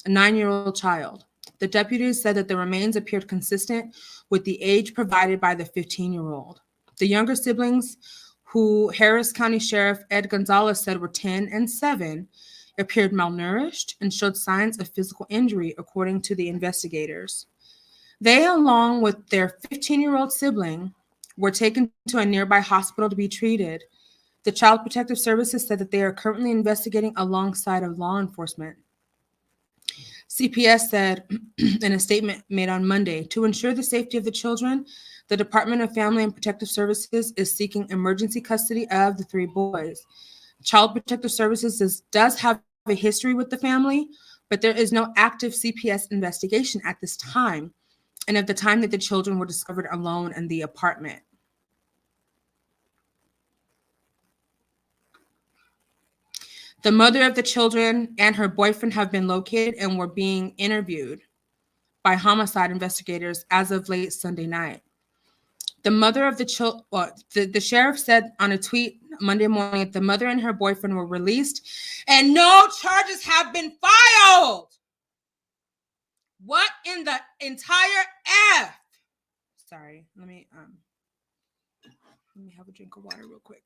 a 9-year-old child. The deputies said that the remains appeared consistent with the age provided by the 15-year-old. The younger siblings, who Harris County Sheriff Ed Gonzalez said were 10 and 7, appeared malnourished and showed signs of physical injury, according to the investigators. They, along with their 15-year-old sibling, were taken to a nearby hospital to be treated. The Child Protective Services said that they are currently investigating alongside of law enforcement. CPS said in a statement made on Monday, to ensure the safety of the children, the Department of Family and Protective Services is seeking emergency custody of the three boys. Child Protective Services does have a history with the family, but there is no active CPS investigation at this time, and at the time that the children were discovered alone in the apartment. The mother of the children and her boyfriend have been located and were being interviewed by homicide investigators as of late Sunday night. The mother of the children, the sheriff said on a tweet Monday morning that the mother and her boyfriend were released and no charges have been filed. What in the entire F? Sorry, let me have a drink of water real quick.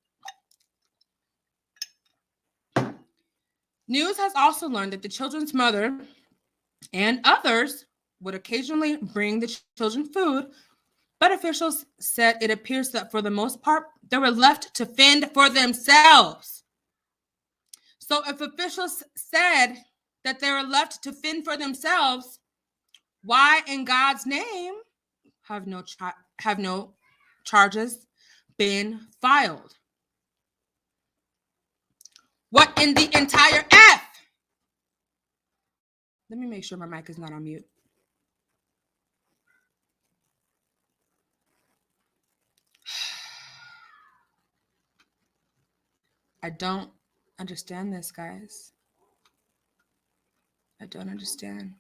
News has also learned that the children's mother and others would occasionally bring the children food, but officials said it appears that for the most part, they were left to fend for themselves. So if officials said that they were left to fend for themselves, why in God's name have no charges been filed? What in the entire F? Let me make sure my mic is not on mute. I don't understand this, guys. I don't understand.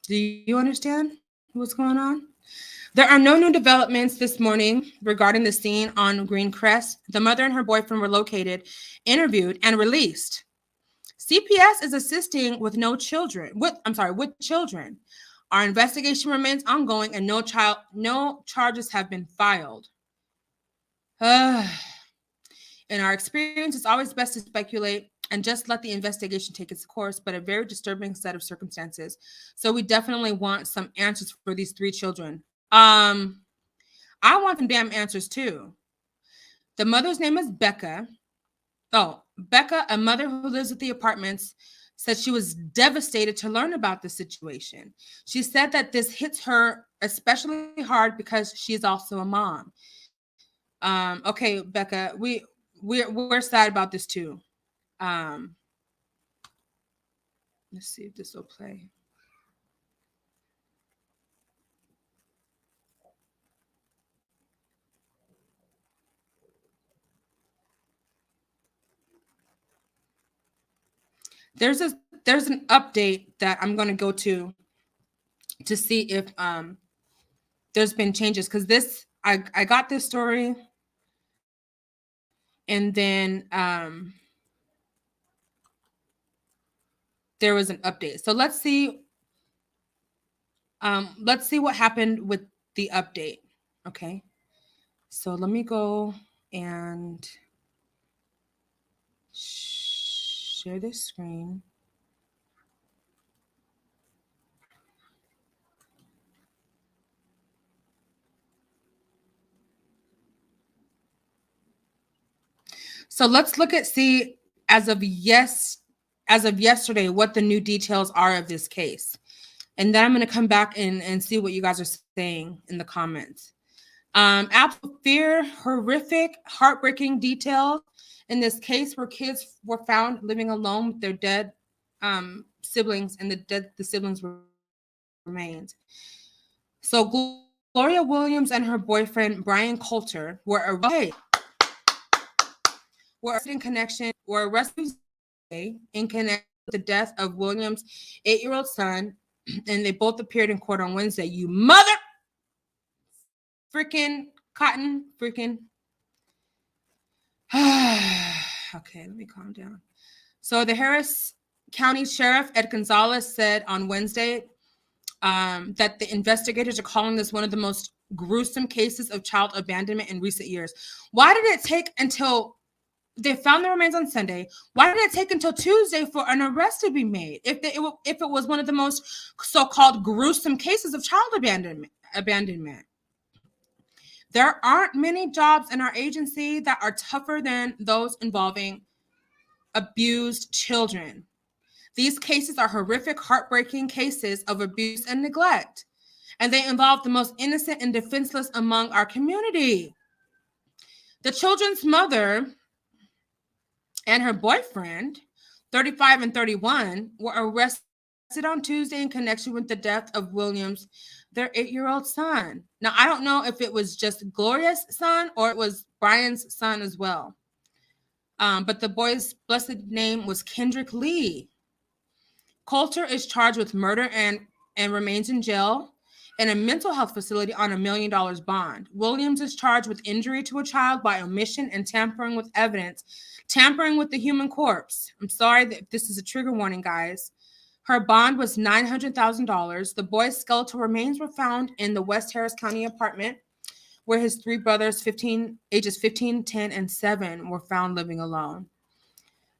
Do you understand what's going on? There are no new developments this morning regarding the scene on Greencrest. The mother and her boyfriend were located, interviewed, and released. CPS is assisting with with children. Our investigation remains ongoing and no charges have been filed. In our experience, it's always best to speculate and just let the investigation take its course, but a very disturbing set of circumstances. So we definitely want some answers for these three children. I want some damn answers too. The mother's name is Becca. Oh, Becca, a mother who lives at the apartments, said she was devastated to learn about the situation. She said that this hits her especially hard because she's also a mom. Okay, Becca, we're sad about this too. Let's see if this will play. There's an update that I'm going to go to see if there's been changes, because this I got this story and then there was an update. So let's see what happened with the update. Okay, so let me go and share this screen. So let's look at as of yesterday what the new details are of this case. And then I'm going to come back and see what you guys are saying in the comments. Absolute fear, horrific, heartbreaking details in this case where kids were found living alone with their dead siblings and the siblings' remains. So Gloria Williams and her boyfriend Brian Coulter were arrested in connection with the death of Williams' 8-year-old son, and they both appeared in court on Wednesday. You mother freaking cotton freaking. Okay, let me calm down. So the Harris County Sheriff Ed Gonzalez said on Wednesday that the investigators are calling this one of the most gruesome cases of child abandonment in recent years. Why did it take until they found the remains on Sunday? Why did it take until Tuesday for an arrest to be made? If it was one of the most so-called gruesome cases of child abandonment. There aren't many jobs in our agency that are tougher than those involving abused children. These cases are horrific, heartbreaking cases of abuse and neglect, and they involve the most innocent and defenseless among our community. The children's mother and her boyfriend, 35 and 31, were arrested on Tuesday in connection with the death of Williams, their 8-year-old son. Now, I don't know if it was just Gloria's son or it was Brian's son as well. But the boy's blessed name was Kendrick Lee. Coulter is charged with murder and remains in jail in a mental health facility on $1 million bond. Williams is charged with injury to a child by omission and tampering with evidence, tampering with the human corpse. I'm sorry that this is a trigger warning, guys. Her bond was $900,000. The boy's skeletal remains were found in the West Harris County apartment where his 3 brothers, ages 15, 10, and 7, were found living alone.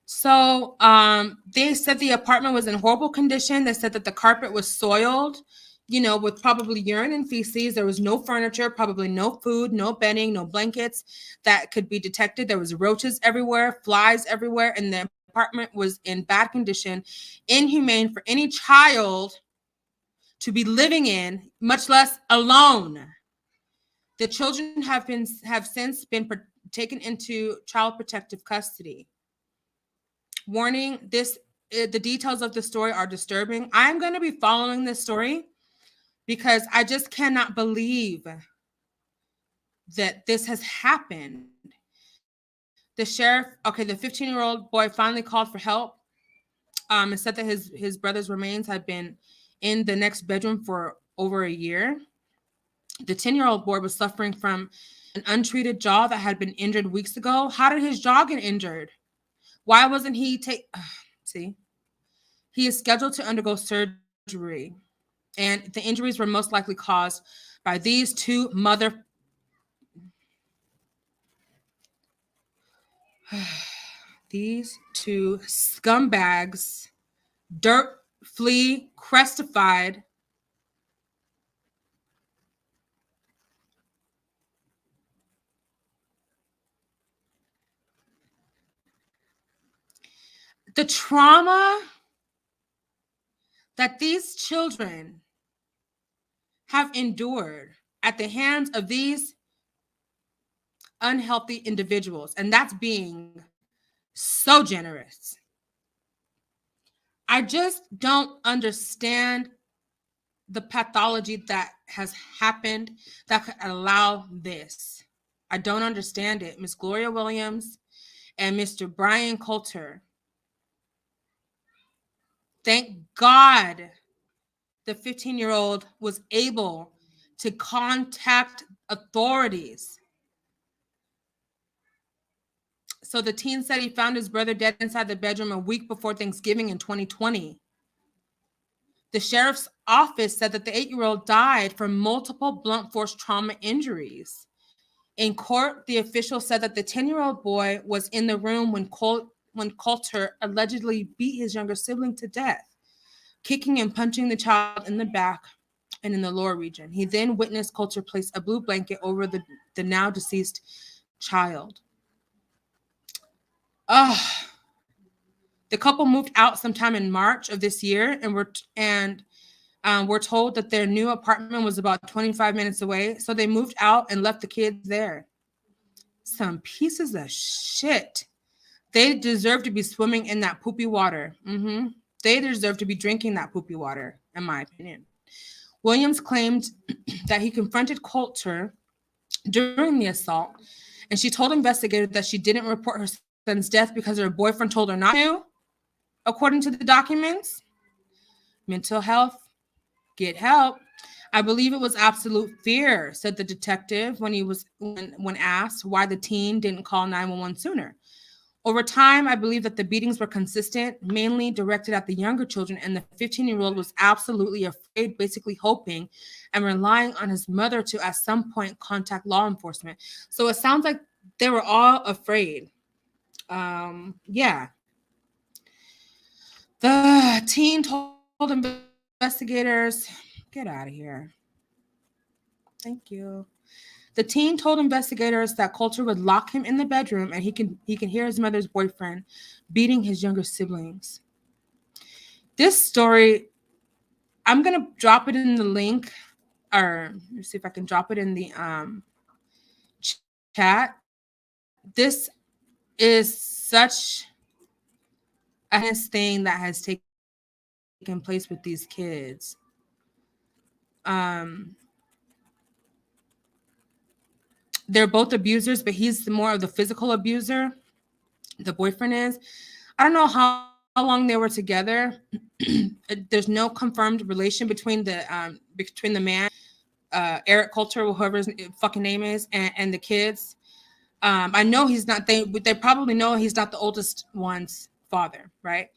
So they said the apartment was in horrible condition. They said that the carpet was soiled, with probably urine and feces. There was no furniture, probably no food, no bedding, no blankets that could be detected. There was roaches everywhere, flies everywhere, and the apartment was in bad condition, inhumane for any child to be living in, much less alone. The children have since been taken into child protective custody. Warning, the details of the story are disturbing. I'm going to be following this story because I just cannot believe that this has happened. The sheriff, the 15-year-old boy finally called for help and said that his brother's remains had been in the next bedroom for over a year. The 10-year-old boy was suffering from an untreated jaw that had been injured weeks ago. How did his jaw get injured? Why wasn't he See, he is scheduled to undergo surgery, and the injuries were most likely caused by these two scumbags, dirt flea crestified. The trauma that these children have endured at the hands of these unhealthy individuals, and that's being so generous. I just don't understand the pathology that has happened that could allow this. I don't understand it. Miss Gloria Williams and Mr. Brian Coulter. Thank God the 15-year-old was able to contact authorities. So the teen said he found his brother dead inside the bedroom a week before Thanksgiving in 2020. The sheriff's office said that the 8-year-old died from multiple blunt force trauma injuries. In court, the official said that the 10-year-old boy was in the room when Coulter allegedly beat his younger sibling to death, kicking and punching the child in the back and in the lower region. He then witnessed Coulter place a blue blanket over the now deceased child. The couple moved out sometime in March of this year and were told that their new apartment was about 25 minutes away, so they moved out and left the kids there. Some pieces of shit. They deserve to be swimming in that poopy water. They deserve to be drinking that poopy water, in my opinion. Williams claimed that he confronted Coulter during the assault, and she told investigators that she didn't report her son's death because her boyfriend told her not to, according to the documents. Mental health, get help. I believe it was absolute fear, said the detective when asked why the teen didn't call 911 sooner. Over time, I believe that the beatings were consistent, mainly directed at the younger children, and the 15-year-old was absolutely afraid, basically hoping and relying on his mother to at some point contact law enforcement. So it sounds like they were all afraid. Yeah. The teen told investigators, get out of here. Thank you. The teen told investigators that Coulter would lock him in the bedroom and he can hear his mother's boyfriend beating his younger siblings. This story, I'm gonna drop it in the link, or let's see if I can drop it in the chat. This is such a thing that has taken place with these kids. They're both abusers, but he's more of the physical abuser. The boyfriend is. I don't know how long they were together. There's no confirmed relation between the man, Eric Coulter, whoever his fucking name is, and the kids. I know he's not. They probably know he's not the oldest one's father, right?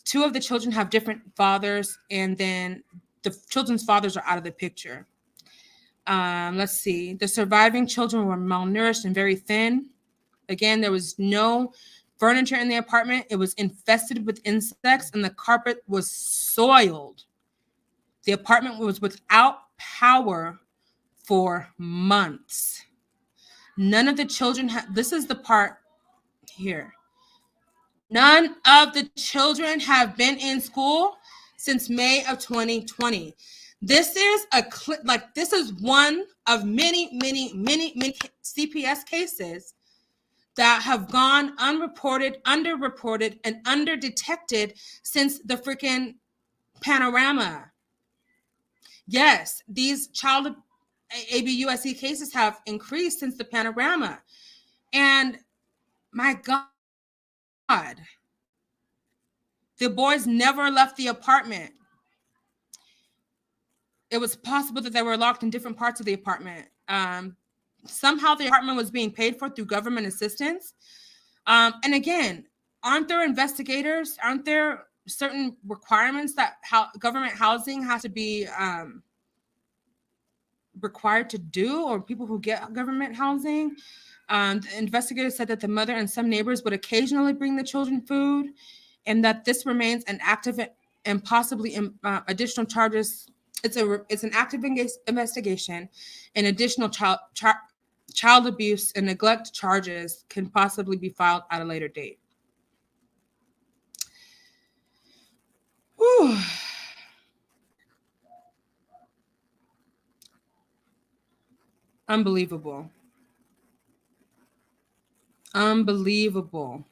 Two of the children have different fathers, and then the children's fathers are out of the picture. Let's see. The surviving children were malnourished and very thin. Again, there was no furniture in the apartment. It was infested with insects, and the carpet was soiled. The apartment was without power for months. None of the children this is the part here. None of the children have been in school since May of 2020. This is this is one of many CPS cases that have gone unreported, underreported, and underdetected since the freaking panorama. Yes, these child ABUSC cases have increased since the panorama. And my God, the boys never left the apartment. It was possible that they were locked in different parts of the apartment. Somehow the apartment was being paid for through government assistance. And again, aren't there investigators? Aren't there certain requirements that government housing has to be required to do, or people who get government housing? The investigators said that the mother and some neighbors would occasionally bring the children food, and that this remains an active and possibly additional charges. It's an active investigation, and additional child abuse and neglect charges can possibly be filed at a later date. Whew. Unbelievable. Unbelievable.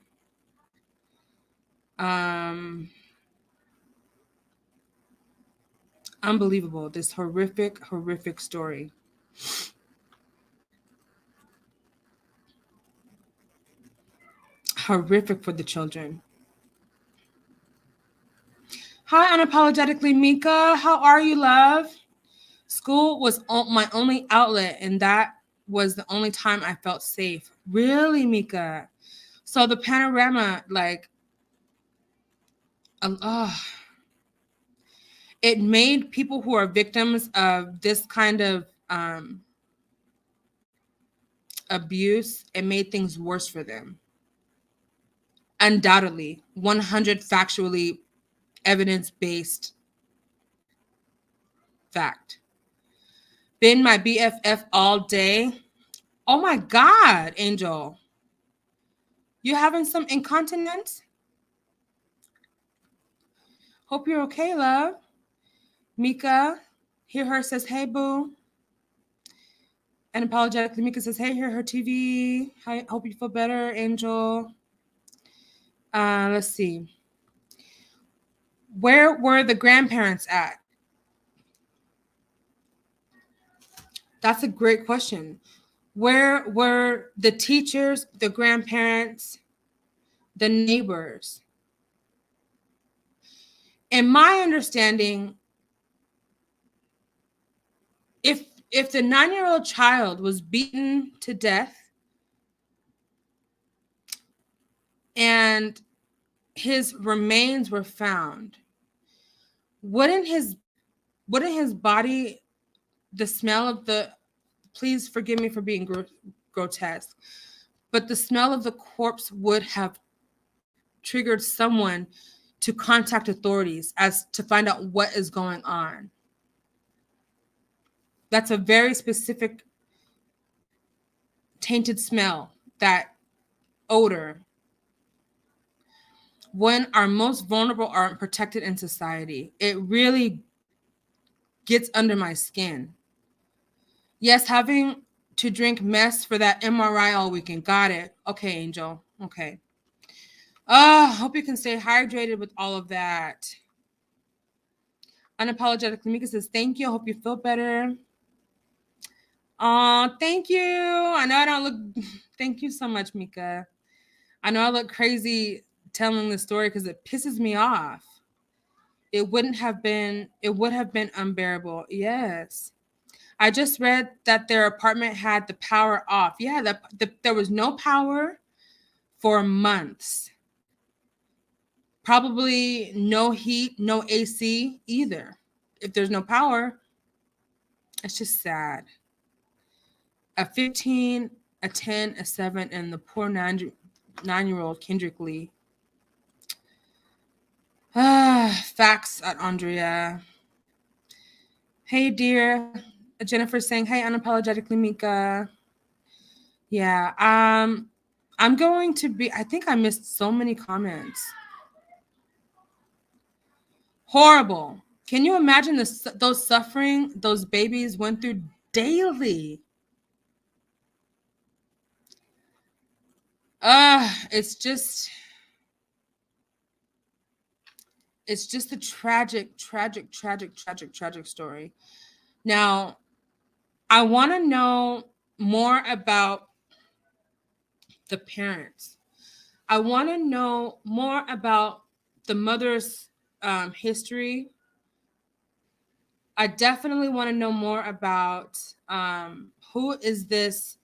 Unbelievable. This horrific story. Horrific for the children. Hi, unapologetically Mika. How are you, love? School was my only outlet, and that was the only time I felt safe. Really, Mika? So the panorama, it made people who are victims of this kind of abuse, it made things worse for them. Undoubtedly, 100 factually evidence-based fact. Been my BFF all day. Oh my God, Angel. You having some incontinence? Hope you're okay, love. Mika, hear her says, hey, boo. And apologetically, Mika says, hey, hear her TV. I hope you feel better, Angel. Let's see. Where were the grandparents at? That's a great question. Where were the teachers, the grandparents, the neighbors? In my understanding, if the 9-year-old child was beaten to death and his remains were found, wouldn't his body, the smell of the, please forgive me for being grotesque, but the smell of the corpse would have triggered someone to contact authorities as to find out what is going on. That's a very specific tainted smell, that odor, when our most vulnerable aren't protected in society. It really gets under my skin. Yes, having to drink mess for that MRI all weekend. Got it. Okay, Angel. Okay. Hope you can stay hydrated with all of that. Unapologetically, Mika says, thank you. I hope you feel better. Thank you. I know I don't look, thank you so much, Mika. I know I look crazy telling the story because it pisses me off. It would have been unbearable. Yes. I just read that their apartment had the power off. Yeah, there was no power for months. Probably no heat, no AC either. If there's no power, it's just sad. A 15, a 10, a 7, and the poor 9-year-old Kendrick Lee. Facts at Andrea. Hey, dear. Jennifer saying, hey, unapologetically, Mika. Yeah, I'm going to be, I think I missed so many comments. Horrible. Can you imagine those suffering those babies went through daily? It's just a tragic story. Now, I want to know more about the parents. I want to know more about the mother's history. I definitely want to know more about who is this.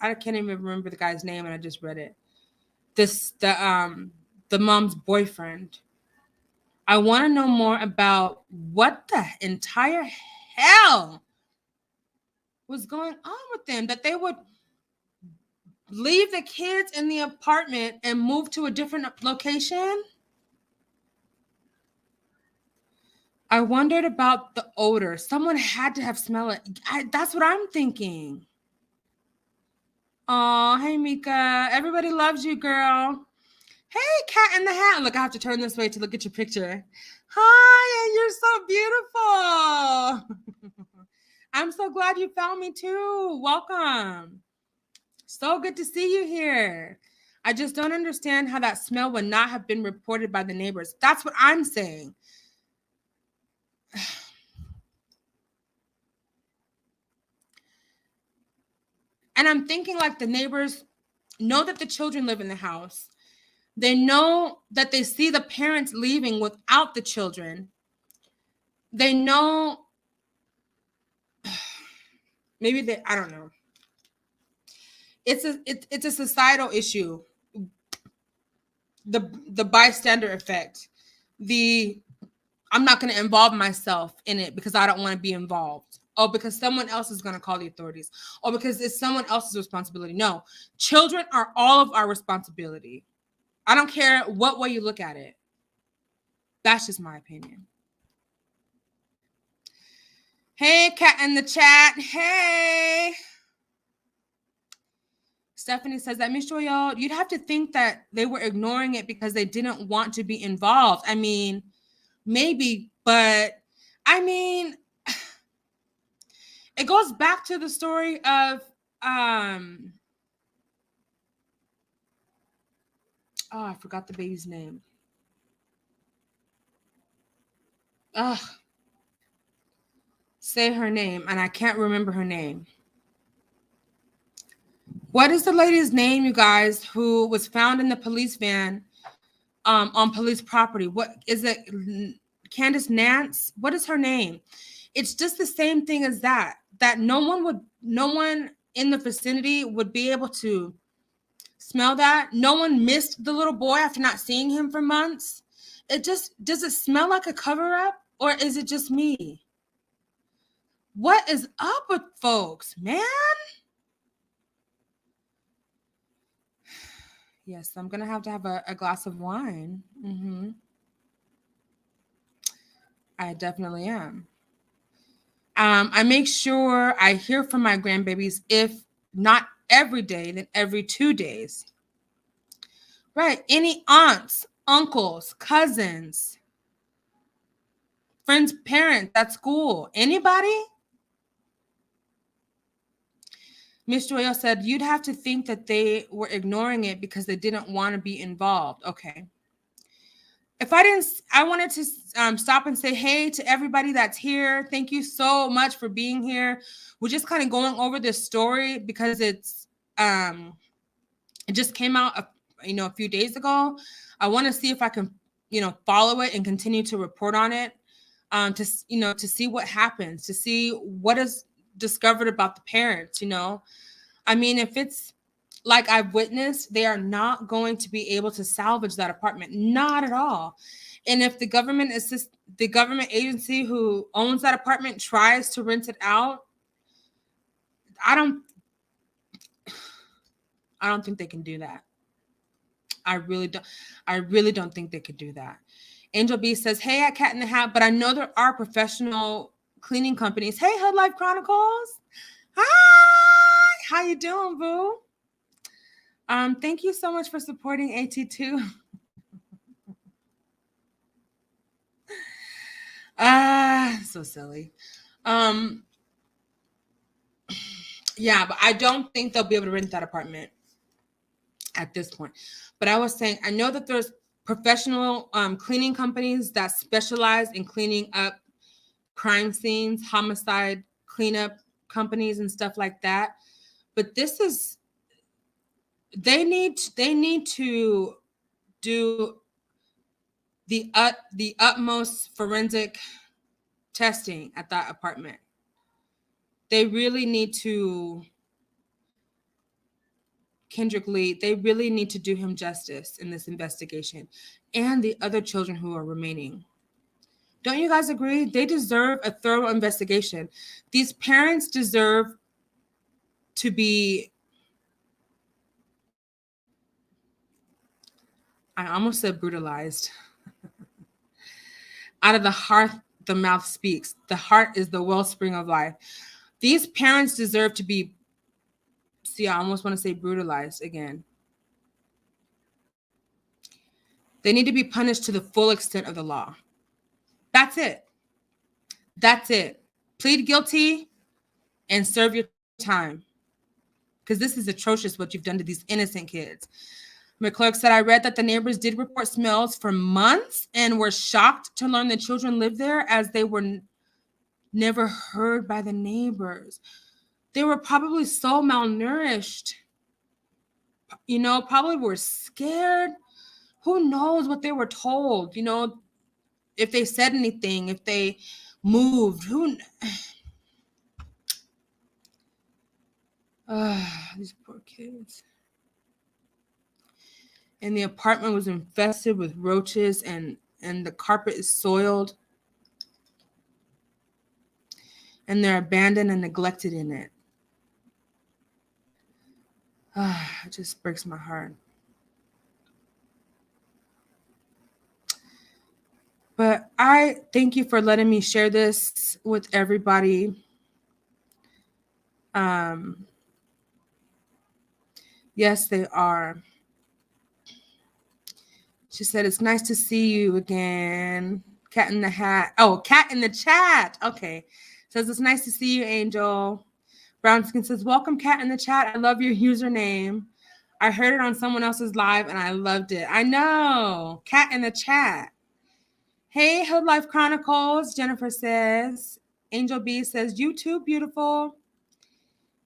I can't even remember the guy's name, and I just read it. The mom's boyfriend. I want to know more about what the entire hell was going on with them, that they would leave the kids in the apartment and move to a different location. I wondered about the odor. Someone had to have smelled it. That's what I'm thinking. Oh, hey, Mika. Everybody loves you, girl. Hey, Cat in the Hat. Look, I have to turn this way to look at your picture. Hi, and you're so beautiful. I'm so glad you found me too. Welcome. So good to see you here. I just don't understand how that smell would not have been reported by the neighbors. That's what I'm saying. And I'm thinking like the neighbors know that the children live in the house. They know that they see the parents leaving without the children. They know, maybe I don't know. It's a societal issue. The bystander effect. I'm not going to involve myself in it because I don't want to be involved. Oh, because someone else is going to call the authorities. Or because it's someone else's responsibility. No, children are all of our responsibility. I don't care what way you look at it. That's just my opinion. Hey, Cat in the chat. Hey. Stephanie says that, Miss Joyelle, you'd have to think that they were ignoring it because they didn't want to be involved. I mean, maybe, but I mean, it goes back to the story of oh, I forgot the baby's name. Ugh. Say her name, and I can't remember her name. What is the lady's name, you guys, who was found in the police van on police property? What is it? Candace Nance? What is her name? It's just the same thing as that. That no one in the vicinity would be able to smell that. No one missed the little boy after not seeing him for months. It just, does it smell like a cover up, or is it just me? What is up with folks, man? Yes, I'm gonna have to have a glass of wine. I definitely am. I make sure I hear from my grandbabies, if not every day, then every 2 days. Right. Any aunts, uncles, cousins, friends, parents at school, anybody? Miss Joyo said, you'd have to think that they were ignoring it because they didn't want to be involved. Okay. If I didn't, I wanted to stop and say, hey, to everybody that's here. Thank you so much for being here. We're just kind of going over this story because it just came out, a few days ago. I want to see if I can, follow it and continue to report on it, to see what happens, to see what is discovered about the parents. I mean, if it's like I've witnessed, they are not going to be able to salvage that apartment. Not at all. And if the government agency who owns that apartment tries to rent it out, I don't think they can do that. I really don't think they could do that. Angel B says, hey, at Cat in the Hat, but I know there are professional cleaning companies. Hey, Hood Life Chronicles. Hi. How you doing, boo? Thank you so much for supporting AT2. So silly. Yeah, but I don't think they'll be able to rent that apartment at this point. But I was saying, I know that there's professional cleaning companies that specialize in cleaning up crime scenes, homicide cleanup companies and stuff like that. But they need to do the utmost forensic testing at that apartment. They really need to, Kendrick Lee, they really need to do him justice in this investigation, and the other children who are remaining. Don't you guys agree? They deserve a thorough investigation. These parents deserve to be, I almost said brutalized. Out of the heart, the mouth speaks. The heart is the wellspring of life. These parents deserve to be, see, I almost want to say brutalized again. They need to be punished to the full extent of the law. That's it. That's it. Plead guilty and serve your time. Because this is atrocious what you've done to these innocent kids. McClurk said, I read that the neighbors did report smells for months and were shocked to learn the children lived there, as they were never heard by the neighbors. They were probably so malnourished. Probably were scared. Who knows what they were told? If they said anything, if they moved, these poor kids. And the apartment was infested with roaches, and the carpet is soiled. And they're abandoned and neglected in it. It just breaks my heart. But I thank you for letting me share this with everybody. Yes, they are. She said, it's nice to see you again, Cat in the hat. Oh, cat in the chat. Okay. Says it's nice to see you, Angel. Brownskin says, welcome, cat in the chat. I love your username. I heard it on someone else's live and I loved it. I know. Cat in the chat. Hey, Hood Life Chronicles. Jennifer says. Angel B says, you too, beautiful.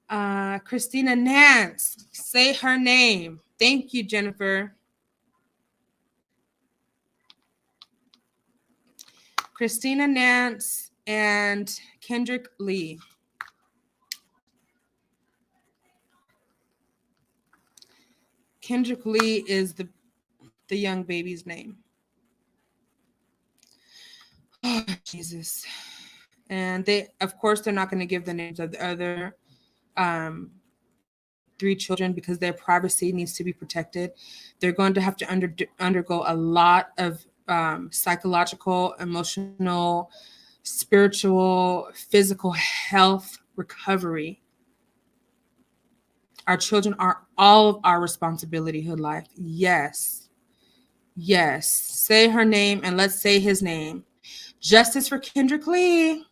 Christina Nance. Say her name. Thank you, Jennifer. Christina Nance and Kendrick Lee. Kendrick Lee is the young baby's name. Oh, Jesus. And they, of course, they're not going to give the names of the other 3 children because their privacy needs to be protected. They're going to have to undergo a lot of psychological, emotional, spiritual, physical health recovery. Our children are all of our responsibility, Hood Life. Yes. Yes. Say her name and let's say his name. Justice for Kendrick Lee.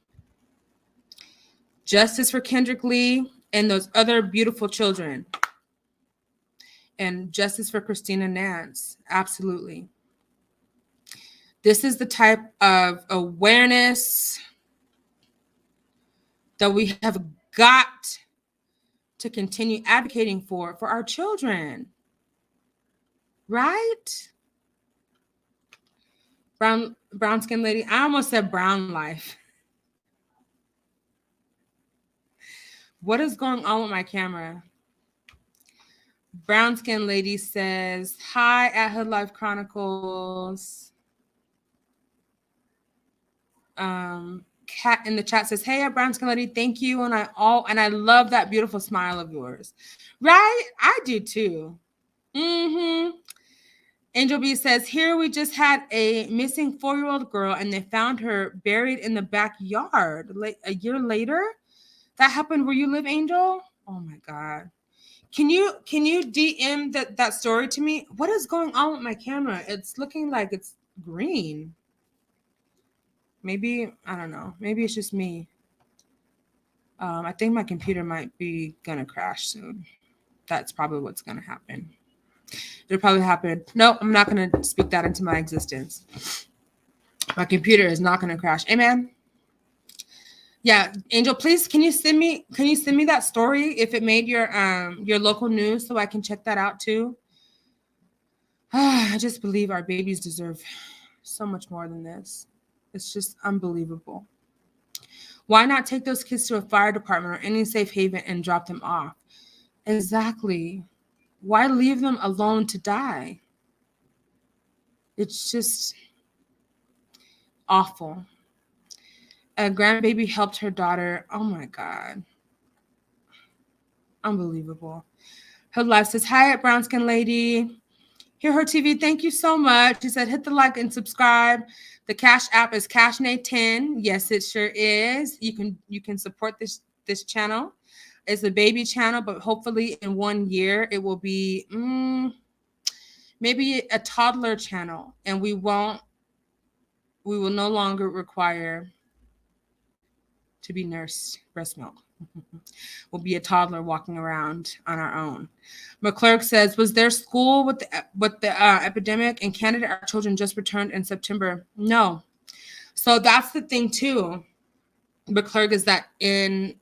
Justice for Kendrick Lee and those other beautiful children. And justice for Christina Nance. Absolutely. This is the type of awareness that we have got to continue advocating for our children. Right? Brown skin lady. I almost said brown life. What is going on with my camera? Brown skin lady says, hi at Hood Life Chronicles. Cat in the chat says, hey, at Brown skin lady, thank you. And I love that beautiful smile of yours. Right? I do too. Angel B says, here we just had a missing 4-year-old girl and they found her buried in the backyard like a year later. That happened where you live, Angel? Oh my God. Can you DM that story to me? What is going on with my camera? It's looking like it's green. Maybe, I don't know. Maybe it's just me. I think my computer might be gonna crash soon. That's probably what's gonna happen. It'll probably happen. No, I'm not gonna speak that into my existence. My computer is not gonna crash. Amen. Yeah, Angel, please can you send me that story if it made your local news so I can check that out too? I just believe our babies deserve so much more than this. It's just unbelievable. Why not take those kids to a fire department or any safe haven and drop them off? Exactly. Why leave them alone to die? It's just awful. A grandbaby helped her daughter. Oh my God. Unbelievable. Her life says, hi at Brown Skin Lady. Hear Her TV, thank you so much. She said, hit the like and subscribe. The Cash app is CashNay10. Yes, it sure is. You can support this channel. It's a baby channel, but hopefully in 1 year it will be maybe a toddler channel, and we will no longer require to be nursed breast milk. We'll be a toddler walking around on our own. McClurk says, was there school with the epidemic in Canada? Our children just returned in September. No. So that's the thing too, McClurk, is that in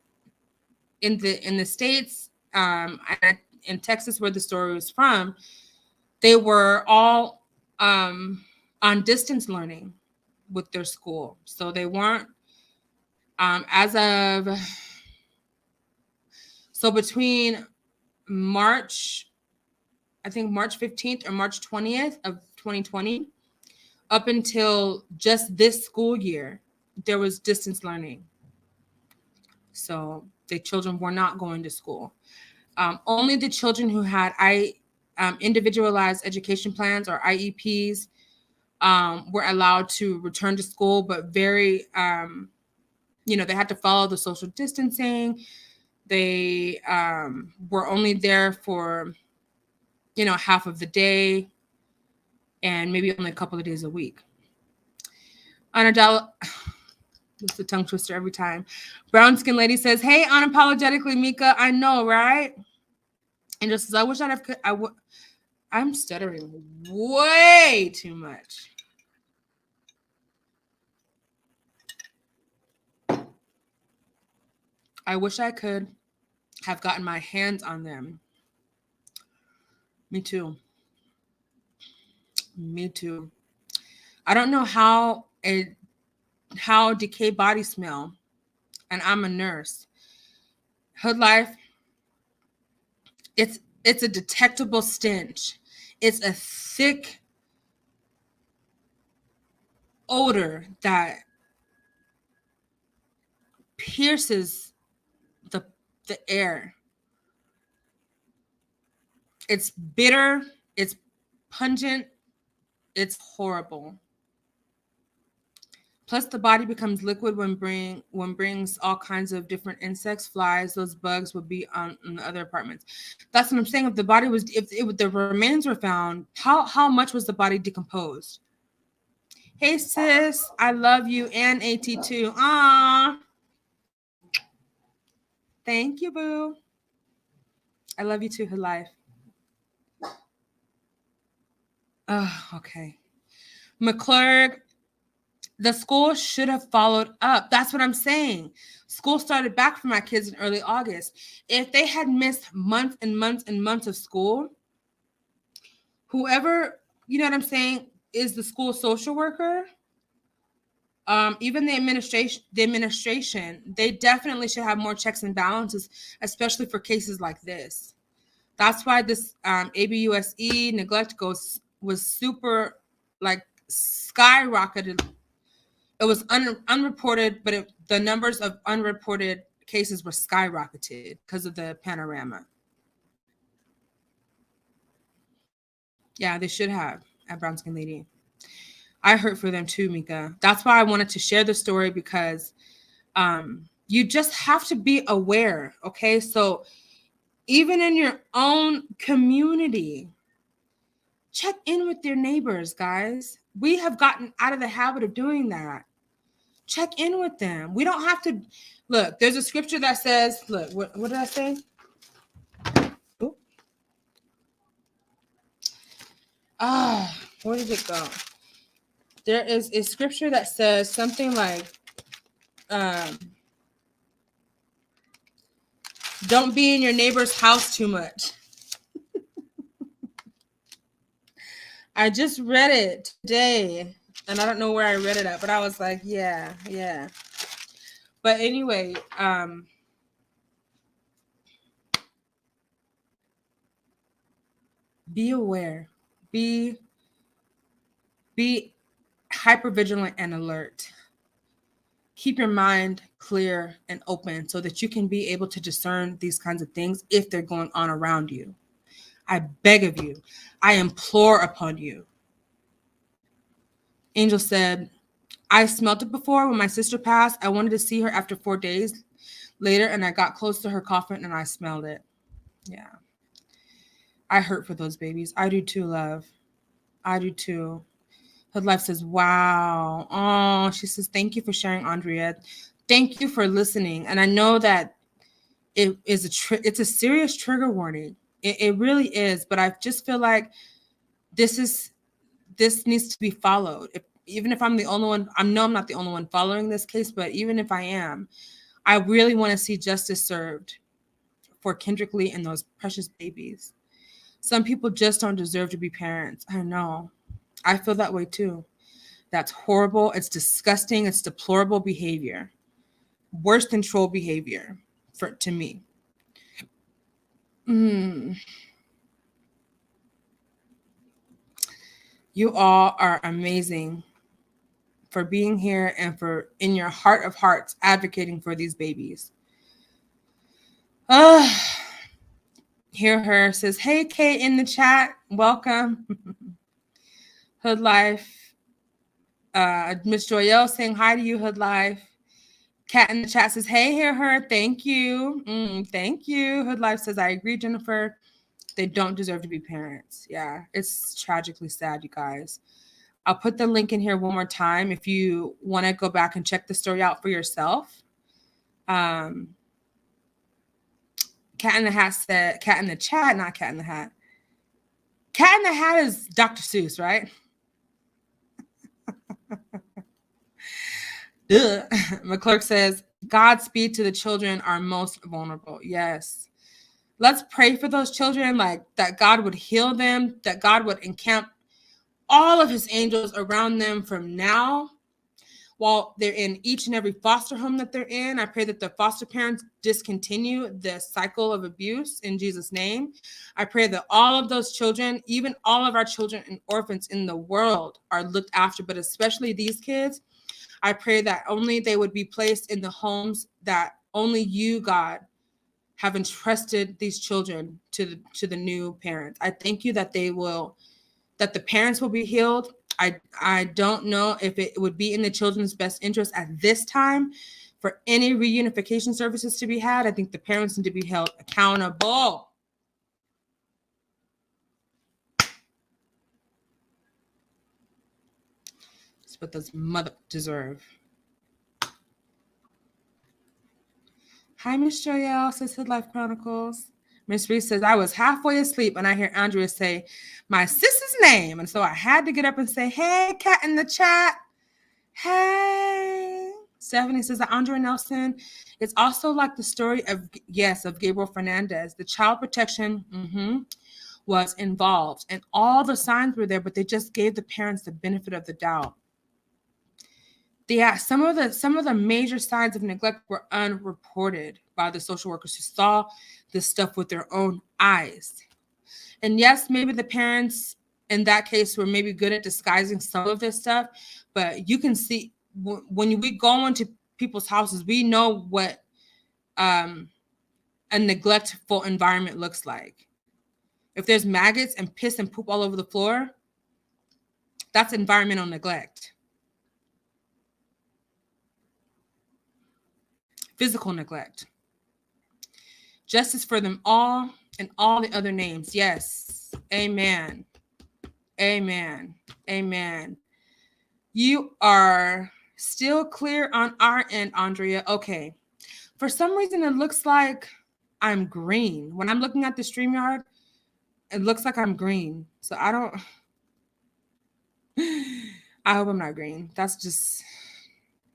the States, in Texas, where the story was from, they were all on distance learning with their school. So they weren't so between March 15th or March 20th of 2020, up until just this school year, there was distance learning. So the children were not going to school. Only the children who had individualized education plans or IEPs were allowed to return to school, but very, they had to follow the social distancing. They were only there for, half of the day and maybe only a couple of days a week. Anadala, it's a tongue twister every time. Brown Skin Lady says, "Hey, unapologetically, Mika. I know, right?" And just says, "I wish I'd have. I'm stuttering way too much." I wish I could have gotten my hands on them. Me too. Me too. I don't know how decayed bodies smell, and I'm a nurse. Hood life, it's a detectable stench. It's a thick odor that pierces the the air. It's bitter, it's pungent, it's horrible. Plus, the body becomes liquid when brings all kinds of different insects, flies. Those bugs would be on in the other apartments. That's what I'm saying. If the body was, if it, the remains were found, how much was the body decomposed? Hey sis, I love you and AT2. Ah, thank you, boo. I love you too, her life. Oh, okay. McClurg, the school should have followed up. That's what I'm saying. School started back for my kids in early August. If they had missed months and months and months of school, whoever, you know what I'm saying, is the school social worker, even the administration, they definitely should have more checks and balances, especially for cases like this. That's why this ABUSE neglect was super, like, skyrocketed. It was unreported, but the numbers of unreported cases were skyrocketed because of the panorama. Yeah, they should have at Brown Skin Lady. I hurt for them too, Mika. That's why I wanted to share the story, because you just have to be aware, okay? So even in your own community, check in with your neighbors, guys. We have gotten out of the habit of doing that. Check in with them. We don't have to look. There's a scripture that says, look, what did I say? Where did it go? There is a scripture that says something like, don't be in your neighbor's house too much. I just read it today, and I don't know where I read it at, but I was like, yeah. But anyway, be aware. Be hyper vigilant and alert. Keep your mind clear and open so that you can be able to discern these kinds of things if they're going on around you. I beg of you. I implore upon you. Angel said, I smelt it before when my sister passed. I wanted to see her after 4 days later, and I got close to her coffin and I smelled it. Yeah. I hurt for those babies. I do too, love. I do too. Hood Life says, wow. Oh, she says, thank you for sharing, Andrea. Thank you for listening. And I know that it's a serious trigger warning. It really is. But I just feel like this needs to be followed. Even if I'm the only one, I'm not the only one following this case, but even if I am, I really want to see justice served for Kendrick Lee and those precious babies. Some people just don't deserve to be parents. I know. I feel that way too. That's horrible. It's disgusting. It's deplorable behavior. Worse than troll behavior to me. You all are amazing for being here and for, in your heart of hearts, advocating for these babies. Hear her says, hey, Kate in the chat. Welcome. Hood Life. Miss Joyelle saying hi to you, Hood Life. Kat in the chat says, hey, hear her. Thank you. Thank you. Hood Life says, I agree, Jennifer. They don't deserve to be parents. Yeah, it's tragically sad, you guys. I'll put the link in here one more time if you want to go back and check the story out for yourself. Cat in the Hat said, Cat in the Chat, not Cat in the Hat. Cat in the Hat is Dr. Seuss, right? McClurk says, Godspeed to the children are most vulnerable. Yes. Let's pray for those children, like that God would heal them, that God would encamp all of his angels around them from now while they're in each and every foster home that they're in. I pray that the foster parents discontinue the cycle of abuse in Jesus' name. I pray that all of those children, even all of our children and orphans in the world, are looked after, but especially these kids. I pray that only they would be placed in the homes that only you, God, have entrusted these children to the new parents. I thank you that that the parents will be healed. I don't know if it would be in the children's best interest at this time for any reunification services to be had. I think the parents need to be held accountable. That's what those mothers deserve. Hi, Miss Joyelle, says Hood Life Chronicles. Miss Reese says, I was halfway asleep and I hear Andrea say my sister's name. And so I had to get up and say, hey, Cat in the Chat. Hey. Stephanie says that Andrea Nelson is also like the story of Gabriel Fernandez. The child protection was involved and all the signs were there, but they just gave the parents the benefit of the doubt. Yeah, some of the major signs of neglect were unreported by the social workers who saw this stuff with their own eyes. And yes, maybe the parents in that case were maybe good at disguising some of this stuff, but you can see when we go into people's houses, we know what a neglectful environment looks like. If there's maggots and piss and poop all over the floor, that's environmental neglect. Physical neglect. Justice for them all and all the other names. Yes. Amen. Amen. Amen. You are still clear on our end, Andrea. Okay. For some reason, it looks like I'm green. When I'm looking at the StreamYard, it looks like I'm green. So I hope I'm not green. That's just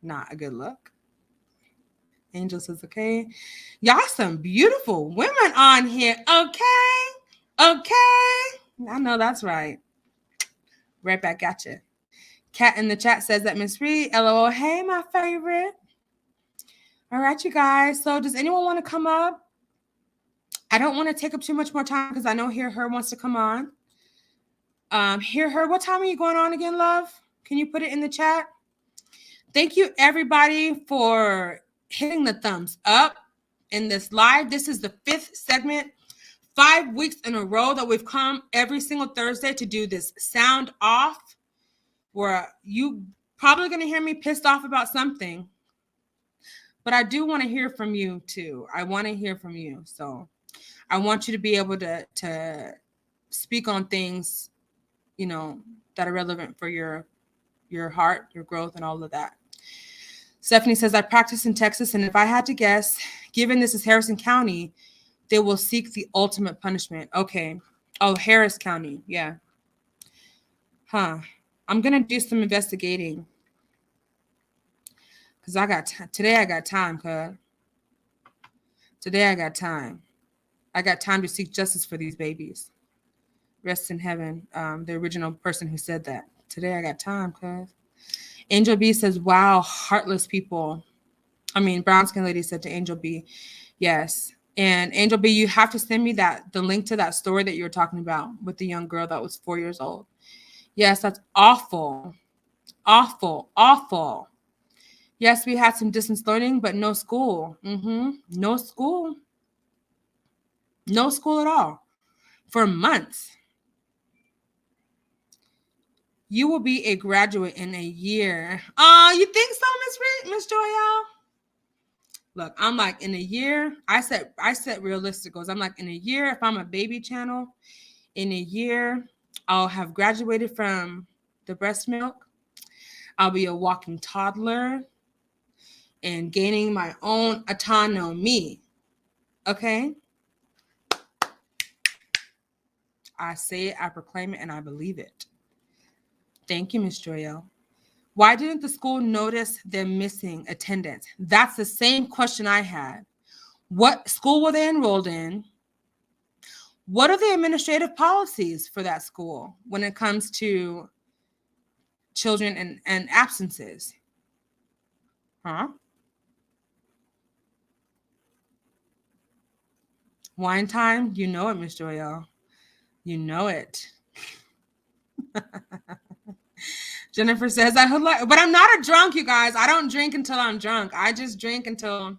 not a good look. Angel says, okay. Y'all some beautiful women on here. Okay. I know that's right. Right back at you. Cat in the chat says that Miss Reed, LOL. Hey, my favorite. All right, you guys. So does anyone want to come up? I don't want to take up too much more time because I know Hear Her wants to come on. Hear Her, what time are you going on again, love? Can you put it in the chat? Thank you, everybody, for hitting the thumbs up in this live. This is the 5th segment, 5 weeks in a row that we've come every single Thursday to do this sound off, where you probably going to hear me pissed off about something, but I do want to hear from you too. I want to hear from you. So I want you to be able to speak on things, that are relevant for your heart, your growth, and all of that. Stephanie says, I practice in Texas, and if I had to guess, given this is Harrison County, they will seek the ultimate punishment. Okay. Oh, Harris County. Yeah. Huh. I'm going to do some investigating. Because today I got time, cuz. Today I got time. I got time to seek justice for these babies. Rest in heaven. The original person who said that. Today I got time, cuz. Angel B says, wow, heartless people. Brown Skin Lady said to Angel B, yes. And Angel B, you have to send me the link to that story that you were talking about with the young girl that was 4 years old. Yes, that's awful. Awful, awful. Yes, we had some distance learning, but no school. No school. No school at all. For months. You will be a graduate in a year. You think so, Miss Joyelle? Look, I'm like, in a year, I set realistic goals. I'm like, in a year, if I'm a baby channel, in a year, I'll have graduated from the breast milk. I'll be a walking toddler and gaining my own autonomy. Okay? I say it, I proclaim it, and I believe it. Thank you, Miss Joyelle. Why didn't the school notice them missing attendance? That's the same question I had. What school were they enrolled in? What are the administrative policies for that school when it comes to children and absences? Huh? Wine time? You know it, Miss Joyelle. You know it. Jennifer says, but I'm not a drunk, you guys. I don't drink until I'm drunk. I just drink until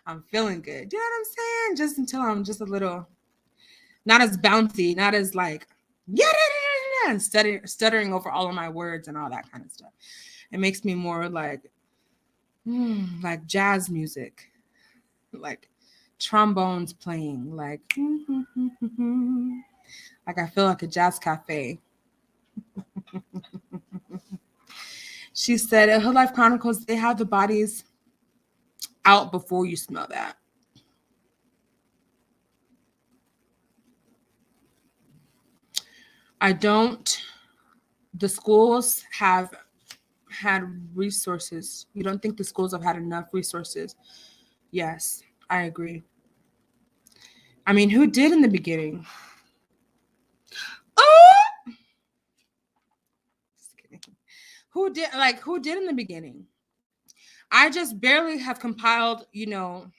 I'm feeling good. You know what I'm saying? Just until I'm just a little, not as bouncy, not as like, and stuttering over all of my words and all that kind of stuff. It makes me more like jazz music, like trombones playing, like I feel like a jazz cafe. She said, at Hood Life Chronicles, they have the bodies out before you smell that. The schools have had resources. You don't think the schools have had enough resources? Yes, I agree. I mean, who did in the beginning? Oh! Just kidding. Who did in the beginning? I just barely have compiled, the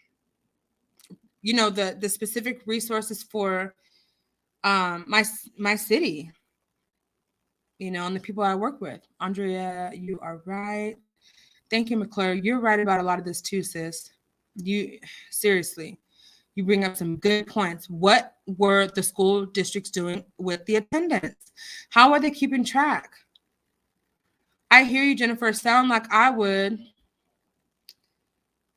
specific resources for my city, and the people I work with. Andrea, you are right. Thank you, McClure. You're right about a lot of this too, sis. Seriously, you bring up some good points. What were the school districts doing with the attendance? How are they keeping track? I hear you, Jennifer. Sound like I would.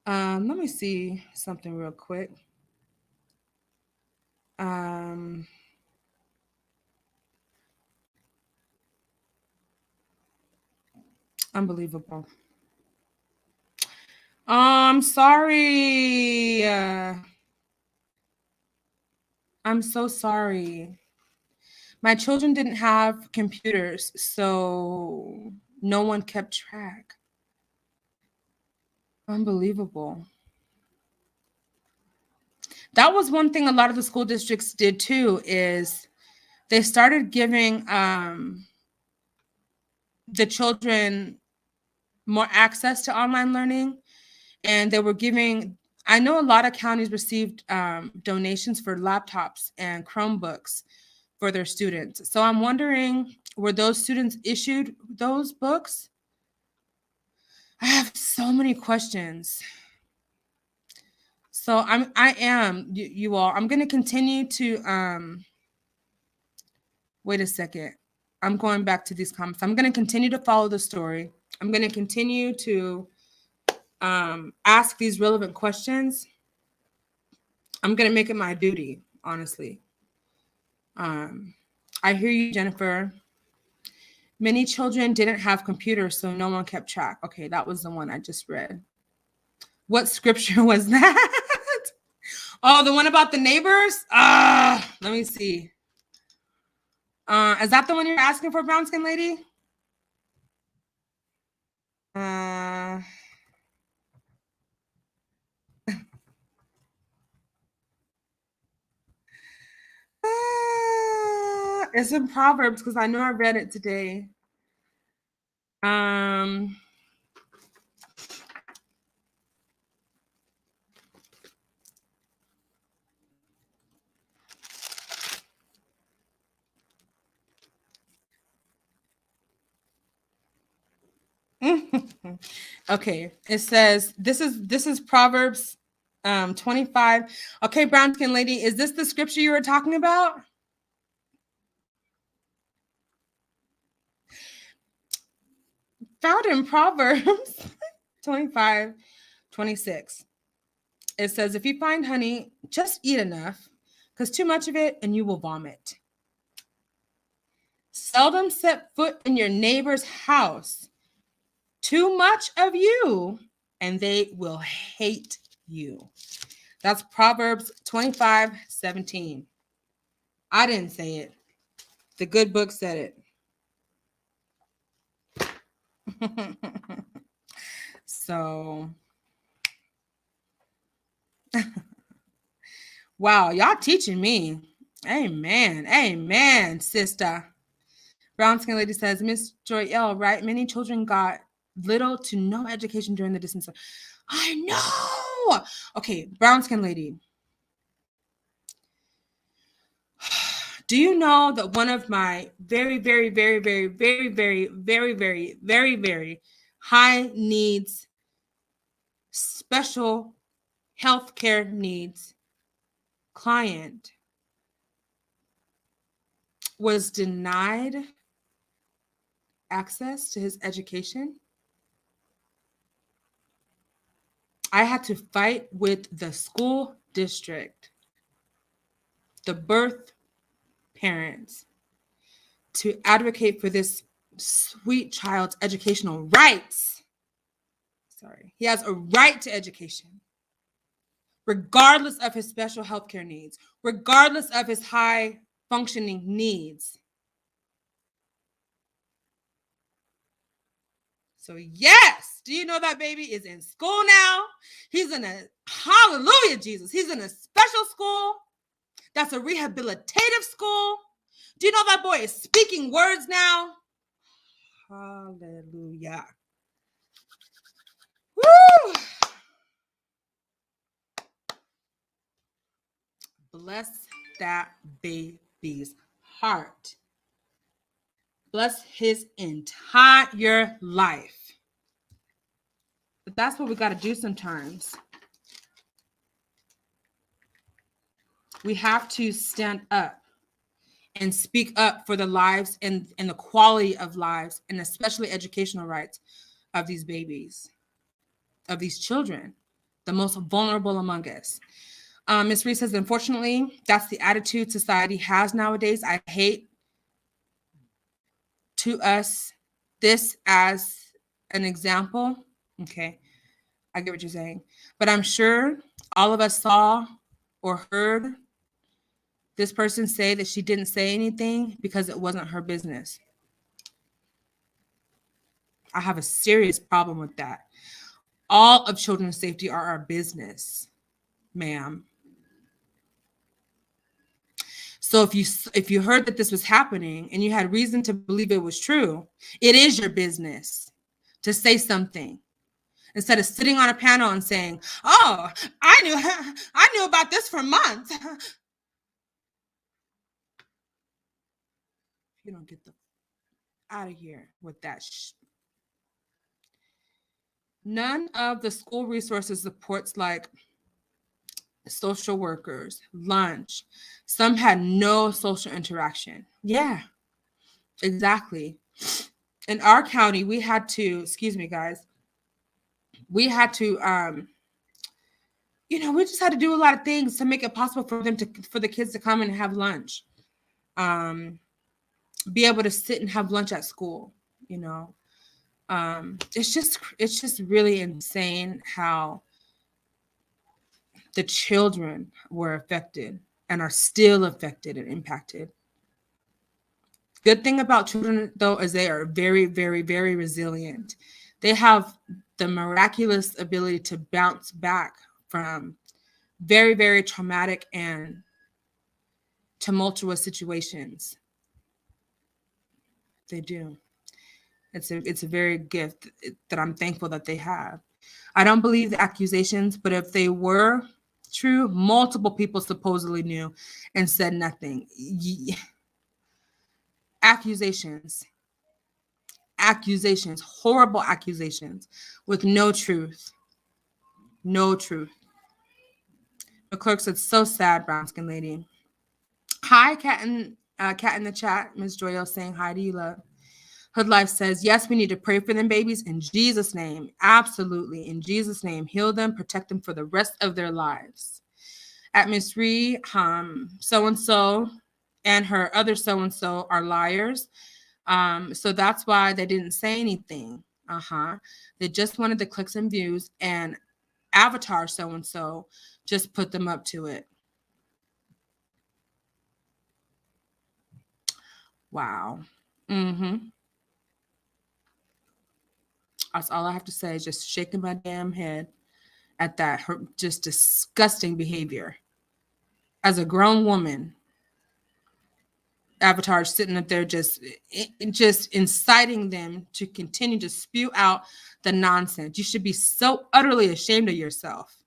Let me see something real quick. Unbelievable. I'm sorry. I'm so sorry. My children didn't have computers, so no one kept track. Unbelievable. That was one thing a lot of the school districts did too, is they started giving the children more access to online learning. And they were giving, I know a lot of counties received donations for laptops and Chromebooks for their students. So I'm wondering, were those students issued those books? I have so many questions. So I am, you all, I'm going to continue to, wait a second. I'm going back to these comments. I'm going to continue to follow the story. I'm going to continue to ask these relevant questions. I'm going to make it my duty, honestly. I hear you, Jennifer. Many children didn't have computers, so no one kept track. Okay, that was the one I just read. What scripture was that? Oh, the one about the neighbors? Let me see. Is that the one you're asking for, brown skin lady? It's in Proverbs because I know I read it today. Okay, it says this is Proverbs 25. Okay, brown skin lady, is this the scripture you were talking about? Found in Proverbs 25, 26. It says, if you find honey, just eat enough, because too much of it and you will vomit. seldom set foot in your neighbor's house. Too much of you, and they will hate you. That's Proverbs 25:17. I didn't say it. The good book said it. So, wow, y'all teaching me. Amen. Amen, sister. Brown Skin Lady says, Miss Joy-El, right? Many children got little to no education during the distance. I know. Okay, Brown Skin Lady. Do you know that one of my very, very, very, very, very, very, very, very, very, very high needs, special healthcare needs client was denied access to his education? I had to fight with the school district, the birth parents, to advocate for this sweet child's educational rights. Sorry, he has a right to education, regardless of his special healthcare needs, regardless of his high functioning needs. So yes, do you know that baby is in school now? He's in a, hallelujah, Jesus. He's in a special school. That's a rehabilitative school. Do you know that boy is speaking words now? Hallelujah. Woo! Bless that baby's heart. Bless his entire life. But that's what we got to do sometimes. We have to stand up and speak up for the lives and the quality of lives, and especially educational rights of these babies, of these children, the most vulnerable among us. Ms. Reese says, unfortunately, that's the attitude society has nowadays. I hate to us this as an example. Okay, I get what you're saying. But I'm sure all of us saw or heard this person say that she didn't say anything because it wasn't her business. I have a serious problem with that. All of children's safety are our business, ma'am. So if you heard that this was happening and you had reason to believe it was true, it is your business to say something instead of sitting on a panel and saying, "Oh, I knew about this for months." You don't get the out of here with that. None of the school resources supports like social workers, lunch. Some had no social interaction. Yeah, exactly. In our county, we had to, excuse me, guys, we had to, we just had to do a lot of things to make it possible for for the kids to come and have lunch, be able to sit and have lunch at school. It's just really insane how the children were affected and are still affected and impacted. Good thing about children, though, is they are very, very, very resilient. They have the miraculous ability to bounce back from very, very traumatic and tumultuous situations. They do. It's a very gift that I'm thankful that they have. I don't believe the accusations, but if they were true, multiple people supposedly knew and said nothing. Accusations, horrible accusations with no truth. No truth. The clerk said, so sad, brown skin lady. Hi, cat in the chat. Ms. Joyelle saying hi to you, love. Hood Life says, yes, we need to pray for them babies in Jesus' name. Absolutely. In Jesus' name. Heal them, protect them for the rest of their lives. At Miss Ree, so-and-so and her other so-and-so are liars. So that's why they didn't say anything. They just wanted the clicks and views, and Avatar so-and-so just put them up to it. Wow. That's all I have to say, just shaking my damn head at that just disgusting behavior. As a grown woman, Avatar sitting up there just inciting them to continue to spew out the nonsense. You should be so utterly ashamed of yourself,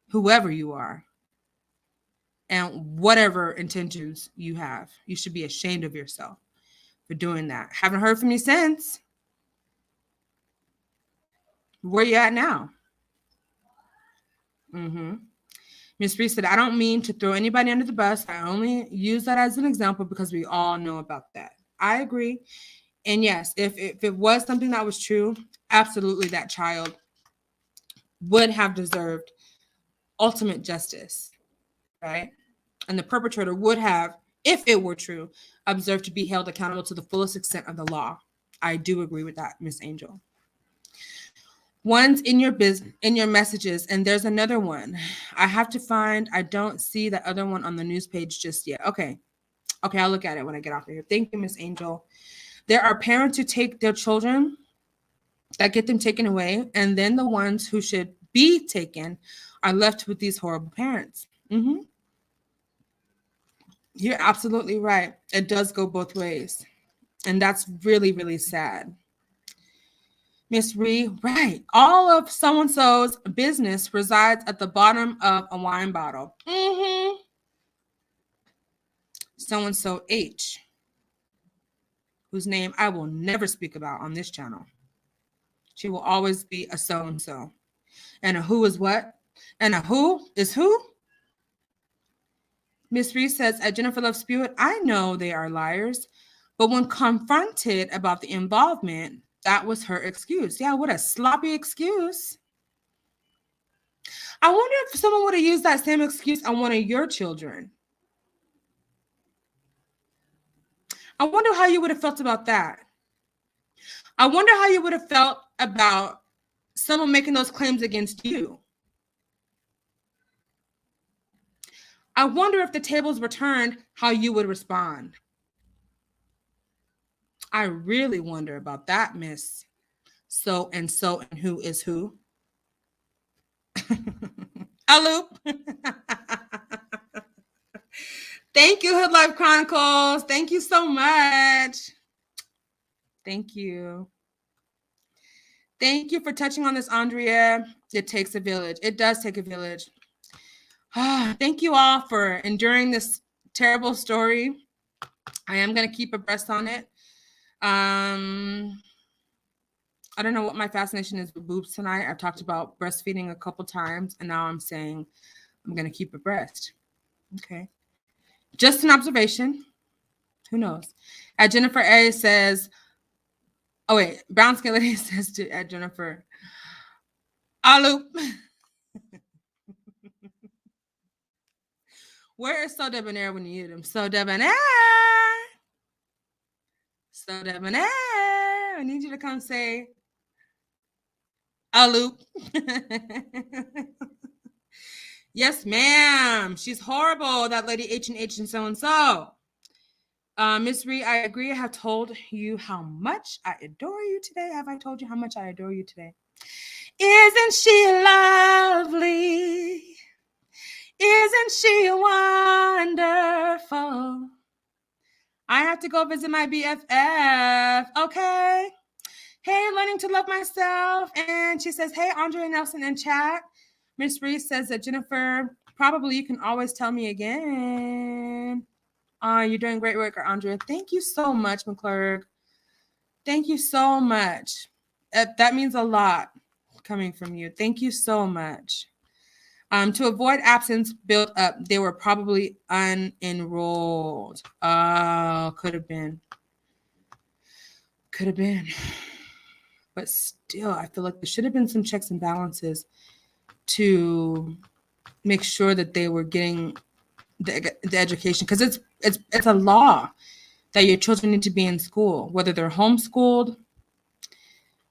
whoever you are, and whatever intentions you have. You should be ashamed of yourself for doing that. Haven't heard from you since. Where you at now? Ms. Reese said, I don't mean to throw anybody under the bus. I only use that as an example because we all know about that. I agree. And yes, if it was something that was true, absolutely that child would have deserved ultimate justice, right? And the perpetrator would have, if it were true, observed to be held accountable to the fullest extent of the law. I do agree with that, Miss Angel. One's in your business, in your messages, and there's another one. I don't see the other one on the news page just yet. Okay, I'll look at it when I get off of here. Thank you, Miss Angel. There are parents who take their children that get them taken away, and then the ones who should be taken are left with these horrible parents. You're absolutely right. It does go both ways, and that's really, really sad. Miss Ree, right. All of so-and-so's business resides at the bottom of a wine bottle. So-and-so H, whose name I will never speak about on this channel. She will always be a so-and-so. And a who is what? And a who is who? Miss Ree says, at Jennifer Love Spewitt, I know they are liars, but when confronted about the involvement, that was her excuse. Yeah, what a sloppy excuse. I wonder if someone would have used that same excuse on one of your children. I wonder how you would have felt about that. I wonder how you would have felt about someone making those claims against you. I wonder if the tables were turned, how you would respond. I really wonder about that, Miss So and who is who. A loop. Thank you, Hood Life Chronicles. Thank you so much. Thank you. Thank you for touching on this, Andrea. It takes a village. It does take a village. Thank you all for enduring this terrible story. I am going to keep abreast on it. I don't know what my fascination is with boobs tonight. I've talked about breastfeeding a couple times, and now I'm saying I'm going to keep abreast. Okay. Just an observation. Who knows? At Jennifer A says, oh wait, Brown Skin Lady says to at Jennifer, Alu. Where is So Debonair when you need him? So Debonair. So Debonair. I need you to come say, Alu. Yes, ma'am. She's horrible, that lady H&H and so-and-so. Miss Ree, I agree. I have told you how much I adore you today. Have I told you how much I adore you today? Isn't she lovely? Isn't she wonderful? I have to go visit my BFF. Okay. Hey, learning to love myself. And she says, hey, Andrea Nelson in chat. Miss Reese says that Jennifer, probably you can always tell me again. You're doing great work, Andrea. Thank you so much, McClurg. Thank you so much. That means a lot coming from you. Thank you so much. To avoid absence built up, they were probably unenrolled. Could have been. Could have been. But still, I feel like there should have been some checks and balances to make sure that they were getting the education, because it's a law. that your children need to be in school, whether they're homeschooled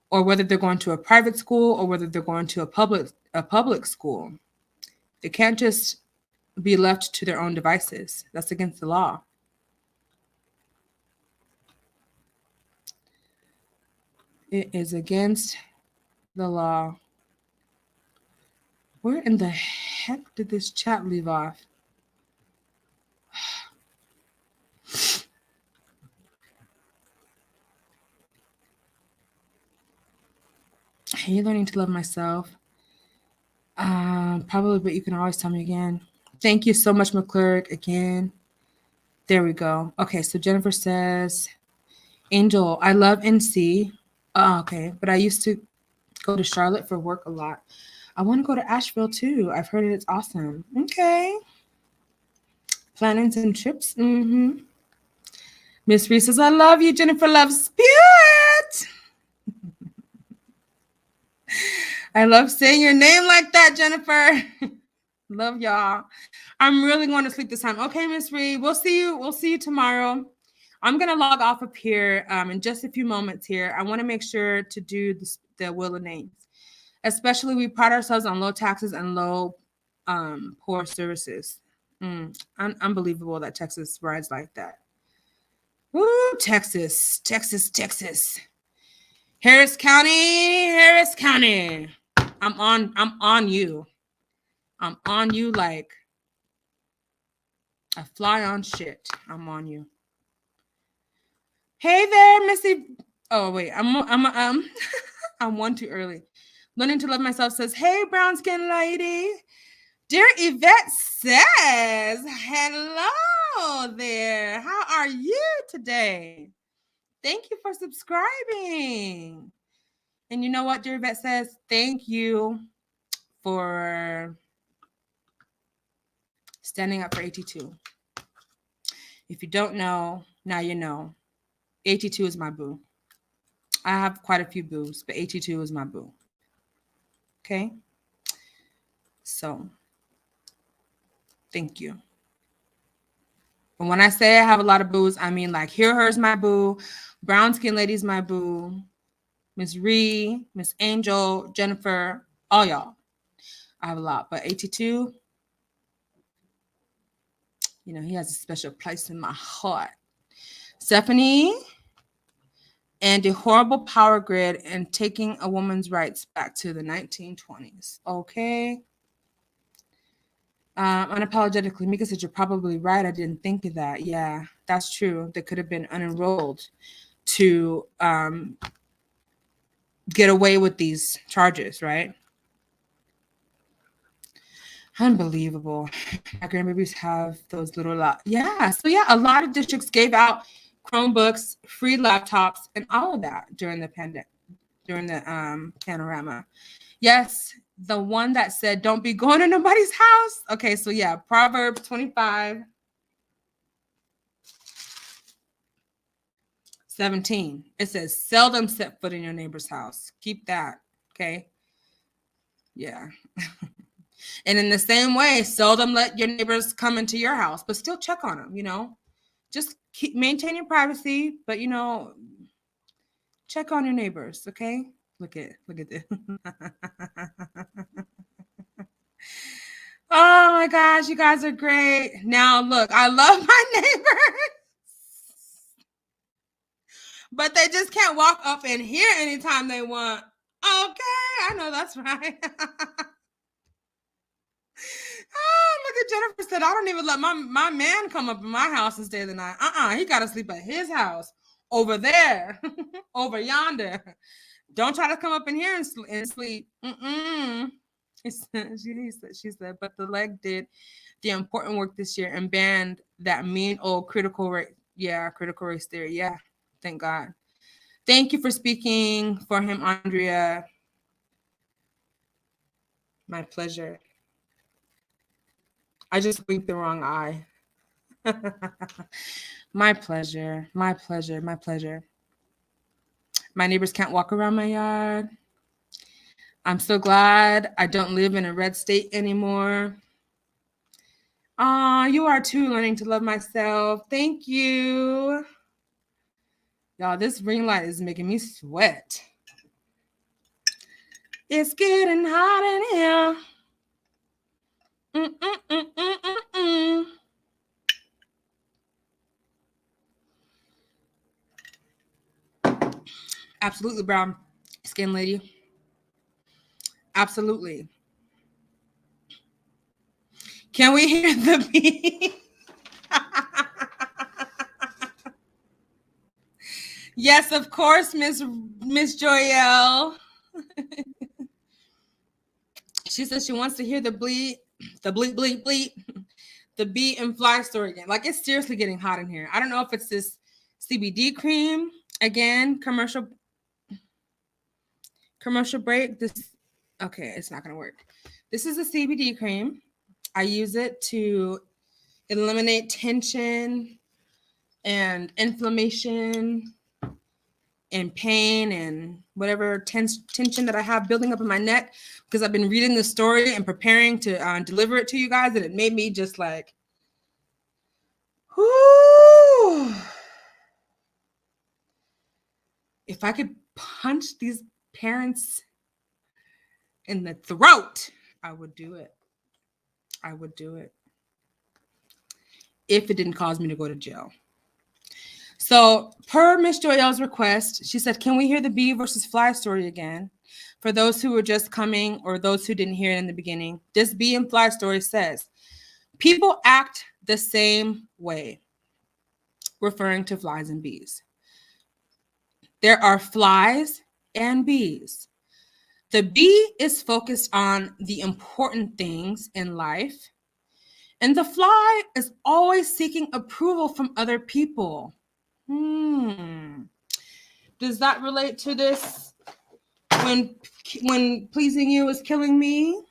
or whether they're going to a private school or whether they're going to a public school. They can't just be left to their own devices. That's against the law. It is against the law. Where in the heck did this chat leave off? Hey, learning to love myself. Probably, but you can always tell me again. Thank you so much, McClurk. Again. There we go. Okay, so Jennifer says, Angel, I love NC. Oh, okay, but I used to go to Charlotte for work a lot. I want to go to Asheville too. I've heard it's awesome. Okay. Planning some trips. Mm-hmm. Miss Reese says, I love you, Jennifer Loves Spirit. I love saying your name like that, Jennifer. Love y'all. I'm really going to sleep this time. Okay, Miss Reed, we'll see you. We'll see you tomorrow. I'm going to log off up here in just a few moments here. I want to make sure to do the Wheel of Names. Especially, we pride ourselves on low taxes and low poor services. Unbelievable that Texas rides like that. Woo, Texas, Texas, Texas. Harris County, Harris County. I'm on you. I'm on you like a fly on shit. I'm on you. Hey there, Missy. Oh wait, I'm one too early. Learning to Love Myself says, hey, brown skin lady. Dear Yvette says, hello there. How are you today? Thank you for subscribing. And you know what, dear Yvette says? Thank you for standing up for AT2. If you don't know, now you know. AT2 is my boo. I have quite a few boos, but AT2 is my boo. Okay? So, thank you. And when I say I have a lot of boos, I mean like Hear Her's my boo, Brown Skin Lady's my boo, Miss Ree, Miss Angel, Jennifer, all y'all. I have a lot, but AT2, you know, he has a special place in my heart. Stephanie and the horrible power grid and taking a woman's rights back to the 1920s. Okay. Unapologetically, Mika said, you're probably right. I didn't think of that. Yeah, that's true. They could have been unenrolled to get away with these charges, right? Unbelievable. My grandbabies have those little yeah. So yeah, a lot of districts gave out Chromebooks, free laptops, and all of that during the pandemic, during the panorama. Yes, the one that said, don't be going to nobody's house. Okay, so yeah, Proverbs 25, 17. It says, seldom set foot in your neighbor's house. Keep that, okay? Yeah. And in the same way, seldom let your neighbors come into your house, but still check on them, you know? Just maintain your privacy, but, you know, check on your neighbors, okay? Look at this. Oh my gosh, you guys are great. Now look, I love my neighbors, but they just can't walk up in here anytime they want. Okay, I know that's right. Oh, look at Jennifer said, I don't even let my man come up in my house and stay the night. He got to sleep at his house over there, over yonder. Don't try to come up in here and sleep. She said, but the leg did the important work this year and banned that mean old critical race. Yeah, critical race theory. Yeah, thank God. Thank you for speaking for him, Andrea. My pleasure. I just winked the wrong eye. My pleasure. My pleasure. My pleasure. My neighbors can't walk around my yard. I'm so glad I don't live in a red state anymore. You are too, learning to love myself. Thank you. Y'all, this ring light is making me sweat. It's getting hot in here. Mm-mm-mm-mm-mm-mm. Absolutely, brown skin lady. Absolutely. Can we hear the beat? Yes, of course, Miss Joyelle. She says she wants to hear the bleep, the bee and fly story again. Like, it's seriously getting hot in here. I don't know if it's this CBD cream again. Commercial break. This okay, it's not gonna work. This is a CBD cream. I use it to eliminate tension and inflammation and pain and whatever tension that I have building up in my neck, because I've been reading the story and preparing to deliver it to you guys, and it made me just like, whoo. If I could punch these parents in the throat, I would do it. I would do it. If it didn't cause me to go to jail. So, per Miss Joyelle's request, she said, can we hear the bee versus fly story again? For those who were just coming or those who didn't hear it in the beginning, this bee and fly story says, people act the same way, referring to flies and bees. There are flies and bees. The bee is focused on the important things in life, and the fly is always seeking approval from other people. Does that relate to this? When pleasing you is killing me,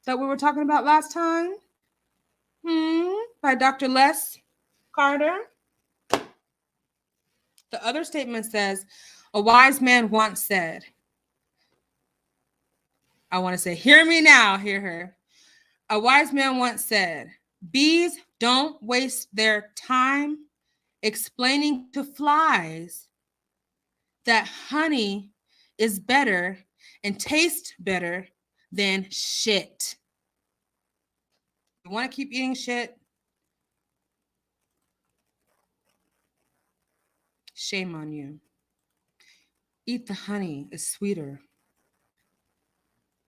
that we were talking about last time? By Dr. Les Carter. The other statement says, a wise man once said, I want to say, hear me now, hear her. A wise man once said, bees don't waste their time explaining to flies that honey is better and tastes better than shit. You want to keep eating shit? Shame on you. Eat the honey. It's sweeter.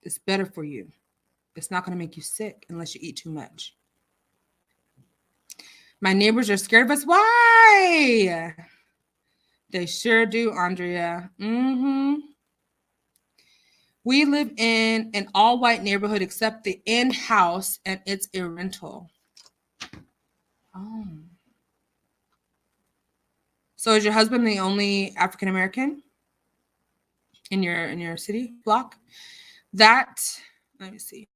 It's better for you. It's not going to make you sick unless you eat too much. My neighbors are scared of us. Why? They sure do, Andrea. We live in an all-white neighborhood except the in-house, and it's a rental. Oh. So is your husband the only African American in your city block? That, let me see.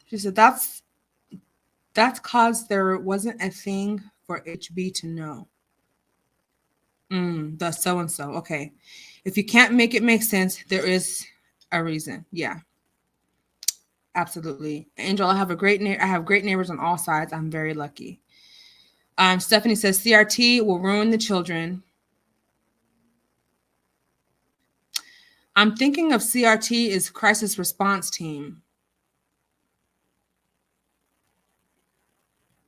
She said that's cause there wasn't a thing for HB to know. The so-and-so. Okay. If you can't make it make sense, there is a reason. Yeah. Absolutely. Angel, I have great neighbors on all sides. I'm very lucky. Stephanie says CRT will ruin the children. I'm thinking of CRT as crisis response team.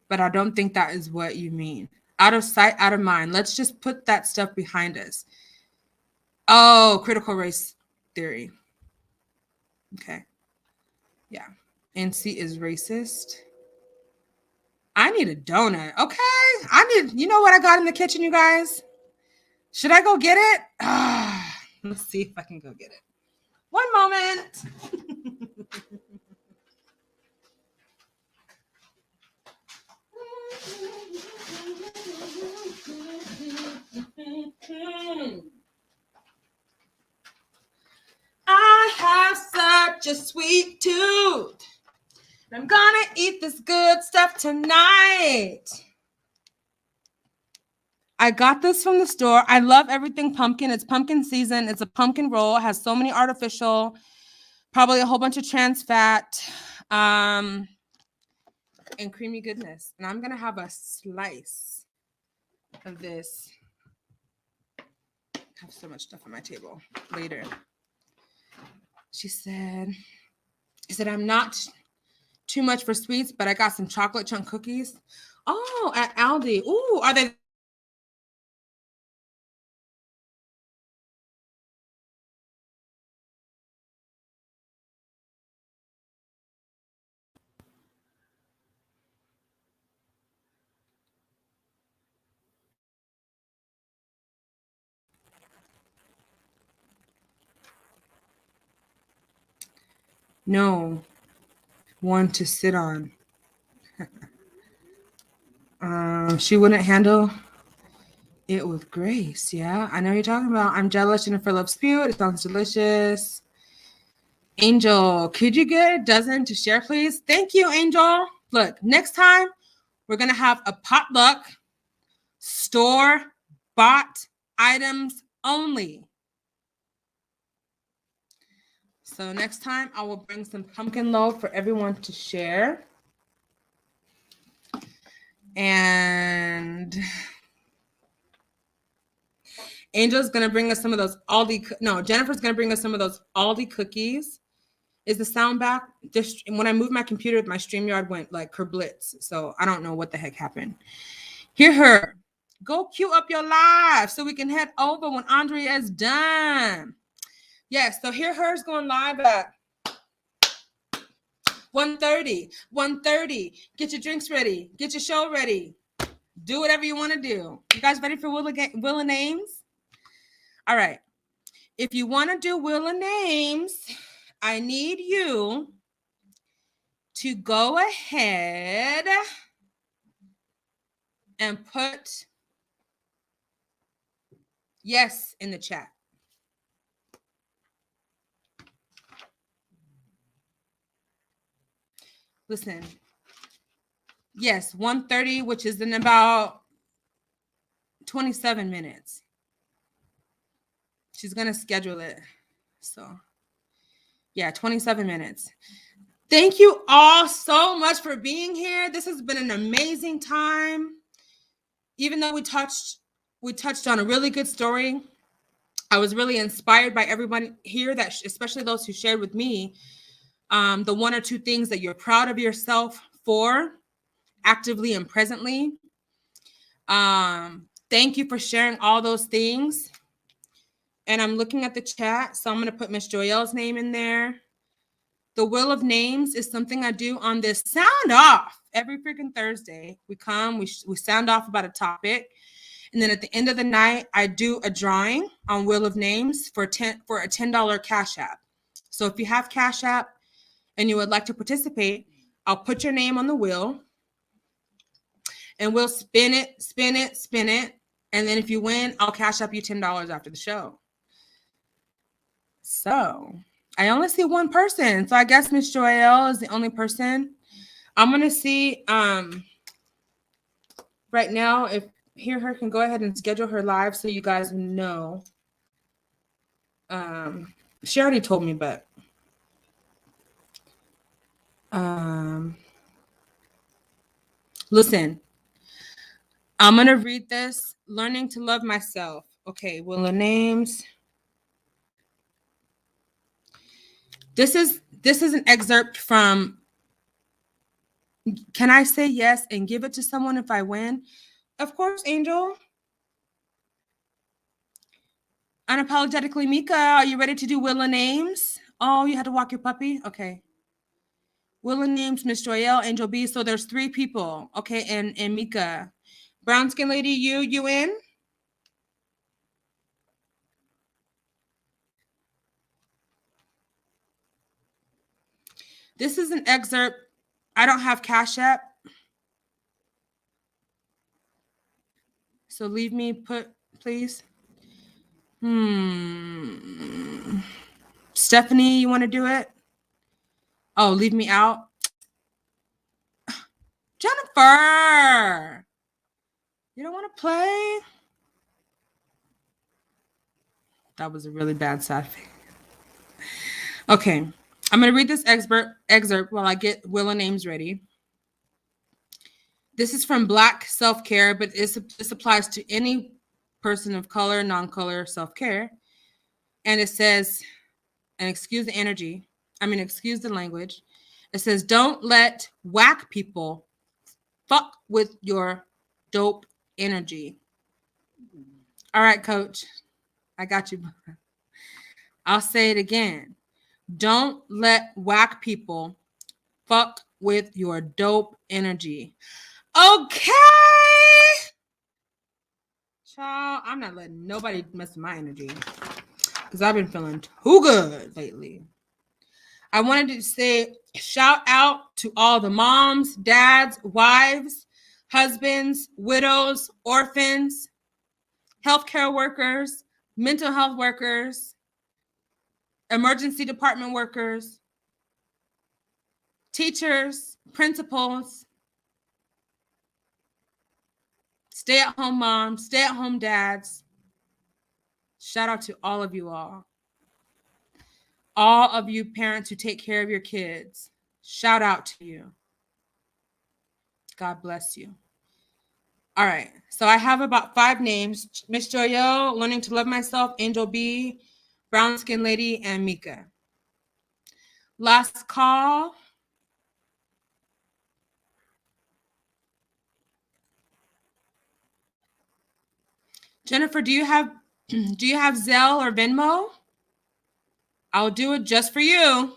But I don't think that is what you mean. Out of sight, out of mind. Let's just put that stuff behind us. Oh, critical race theory. Okay. Yeah. NC is racist. I need a donut. Okay. You know what I got in the kitchen, you guys? Should I go get it? Let's see if I can go get it. One moment. I have such a sweet tooth. I'm gonna eat this good stuff tonight. I got this from the store. I love everything pumpkin. It's pumpkin season. It's a pumpkin roll. It has so many artificial, probably a whole bunch of trans fat, and creamy goodness. And I'm gonna have a slice. of this. I have so much stuff on my table later. She said, I'm not too much for sweets, but I got some chocolate chunk cookies. Oh, at Aldi. Ooh, are they? No, one to sit on. She wouldn't handle it with grace. Yeah, I know what you're talking about. I'm jealous. Jennifer loves spewed. It sounds delicious. Angel, could you get a dozen to share, please? Thank you, Angel. Look, next time we're going to have a potluck, store-bought items only. So next time I will bring some pumpkin loaf for everyone to share. And Angel's going to bring us some of those Aldi. No, Jennifer's going to bring us some of those Aldi cookies. Is the sound back? Just when I moved my computer, my StreamYard went like kerblitz. So I don't know what the heck happened. Hear her. Go queue up your live so we can head over when Andrea is done. Yes, so hear her's going live at 1:30. 1:30. Get your drinks ready. Get your show ready. Do whatever you want to do. You guys ready for Wheel of Names? All right. If you want to do Wheel of Names, I need you to go ahead and put yes in the chat. Listen. Yes, 1:30, which is in about 27 minutes. She's going to schedule it. So, yeah, 27 minutes. Thank you all so much for being here. This has been an amazing time. Even though we touched on a really good story, I was really inspired by everybody here, that especially those who shared with me the one or two things that you're proud of yourself for, actively and presently. Thank you for sharing all those things. And I'm looking at the chat, so I'm going to put Miss Joyelle's name in there. The Wheel of Names is something I do on this sound off every freaking Thursday. We come, we sound off about a topic, and then at the end of the night, I do a drawing on Wheel of Names for a $10 Cash App. So if you have Cash App and you would like to participate, I'll put your name on the wheel, and we'll spin it, and then if you win, I'll Cash App you $10 after the show. So I only see one person. So I guess Miss Joelle is the only person. I'm going to see right now if Hear Her can go ahead and schedule her live so you guys know. She already told me, but listen, I'm going to read this. Learning to Love Myself. Okay, Wheel of Names. This is an excerpt from Can I Say Yes and Give It to Someone If I Win? Of course, Angel. Unapologetically, Mika, are you ready to do Wheel of Names? Oh, you had to walk your puppy? Okay. Wheel of Names, Miss Joyelle, Angel B. So there's 3 people. Okay, and Mika. Brown skin lady, you in? This is an excerpt. I don't have Cash App. So leave me put, please. Stephanie, you want to do it? Oh, leave me out. Jennifer, you don't want to play? That was a really bad side thing. Okay, I'm going to read this excerpt while I get Wheel of Names ready. This is from Black Self-Care, but this applies to any person of color, non-color self-care. And it says, and excuse the energy, excuse the language. It says, don't let whack people fuck with your dope energy. All right, coach. I got you. I'll say it again. Don't let whack people fuck with your dope energy. Okay. Child, I'm not letting nobody mess with my energy because I've been feeling too good lately. I wanted to say shout out to all the moms, dads, wives, husbands, widows, orphans, healthcare workers, mental health workers, emergency department workers, teachers, principals, stay-at-home moms, stay-at-home dads. Shout out to all of you all. All of you parents who take care of your kids. Shout out to you. God bless you. All right. So I have about 5 names. Miss Joyo, Learning to Love Myself, Angel B, Brown Skin Lady, and Mika. Last call. Jennifer, do you have Zelle or Venmo? I'll do it just for you.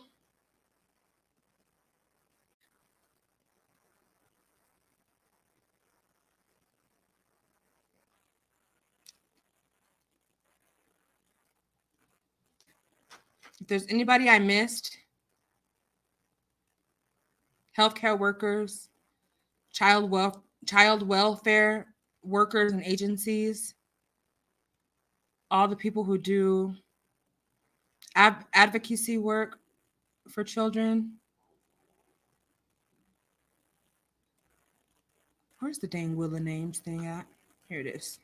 If there's anybody I missed, healthcare workers, child welfare workers and agencies, all the people who do advocacy work for children. Where's the dang Wheel of Names thing at? Here it is.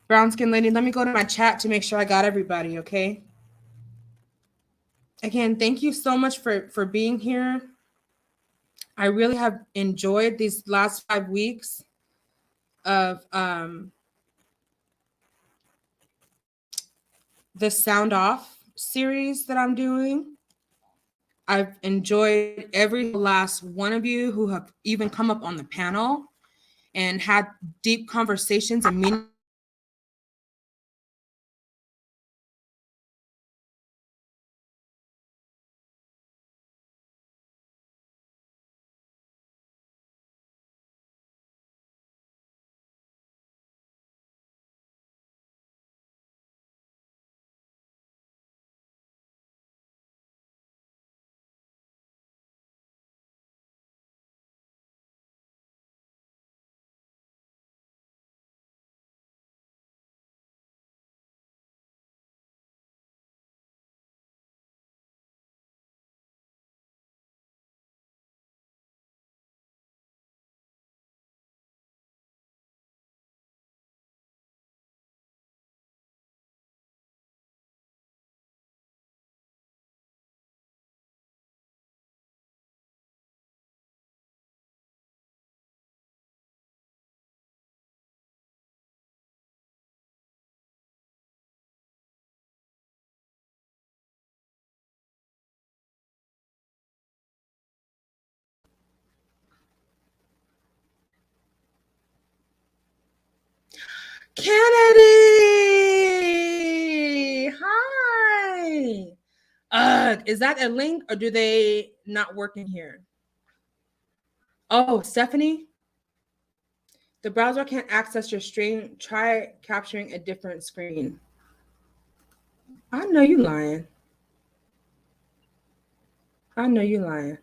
Brown Skin Lady, let me go to my chat to make sure I got everybody, okay? Again, thank you so much for being here. I really have enjoyed these last 5 weeks of the Sound Off series that I'm doing. I've enjoyed every last one of you who have even come up on the panel and had deep conversations and meaningful Kennedy. Hi. Is that a link or do they not work in here? Oh, Stephanie. The browser can't access your stream. Try capturing a different screen. I know you lying. I know you lying.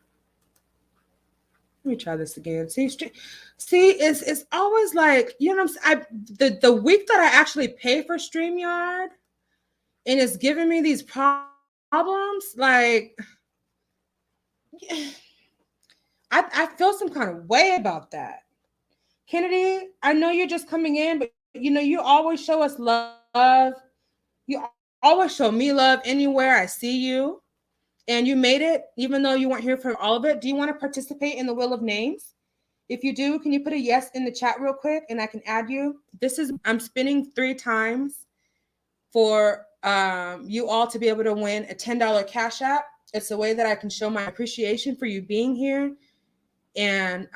Let me try this again. See, it's always like, you know what I'm saying? The week that I actually pay for StreamYard and it's giving me these problems, like I feel some kind of way about that. Kennedy, I know you're just coming in, but you know, you always show us love. You always show me love anywhere I see you. and you made it, even though you weren't here for all of it, do you want to participate in the Wheel of Names? If you do, can you put a yes in the chat real quick and I can add you? I'm spinning 3 times for you all to be able to win a $10 Cash App. It's a way that I can show my appreciation for you being here and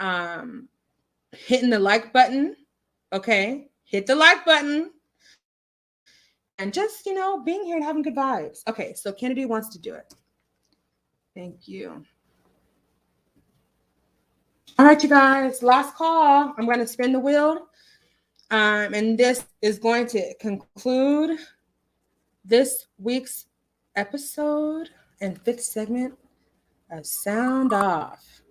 hitting the like button. Okay, hit the like button and just, being here and having good vibes. Okay, so Kennedy wants to do it. Thank you. All right, you guys, last call. I'm going to spin the wheel. And this is going to conclude this week's episode and 5th segment of Sound Off.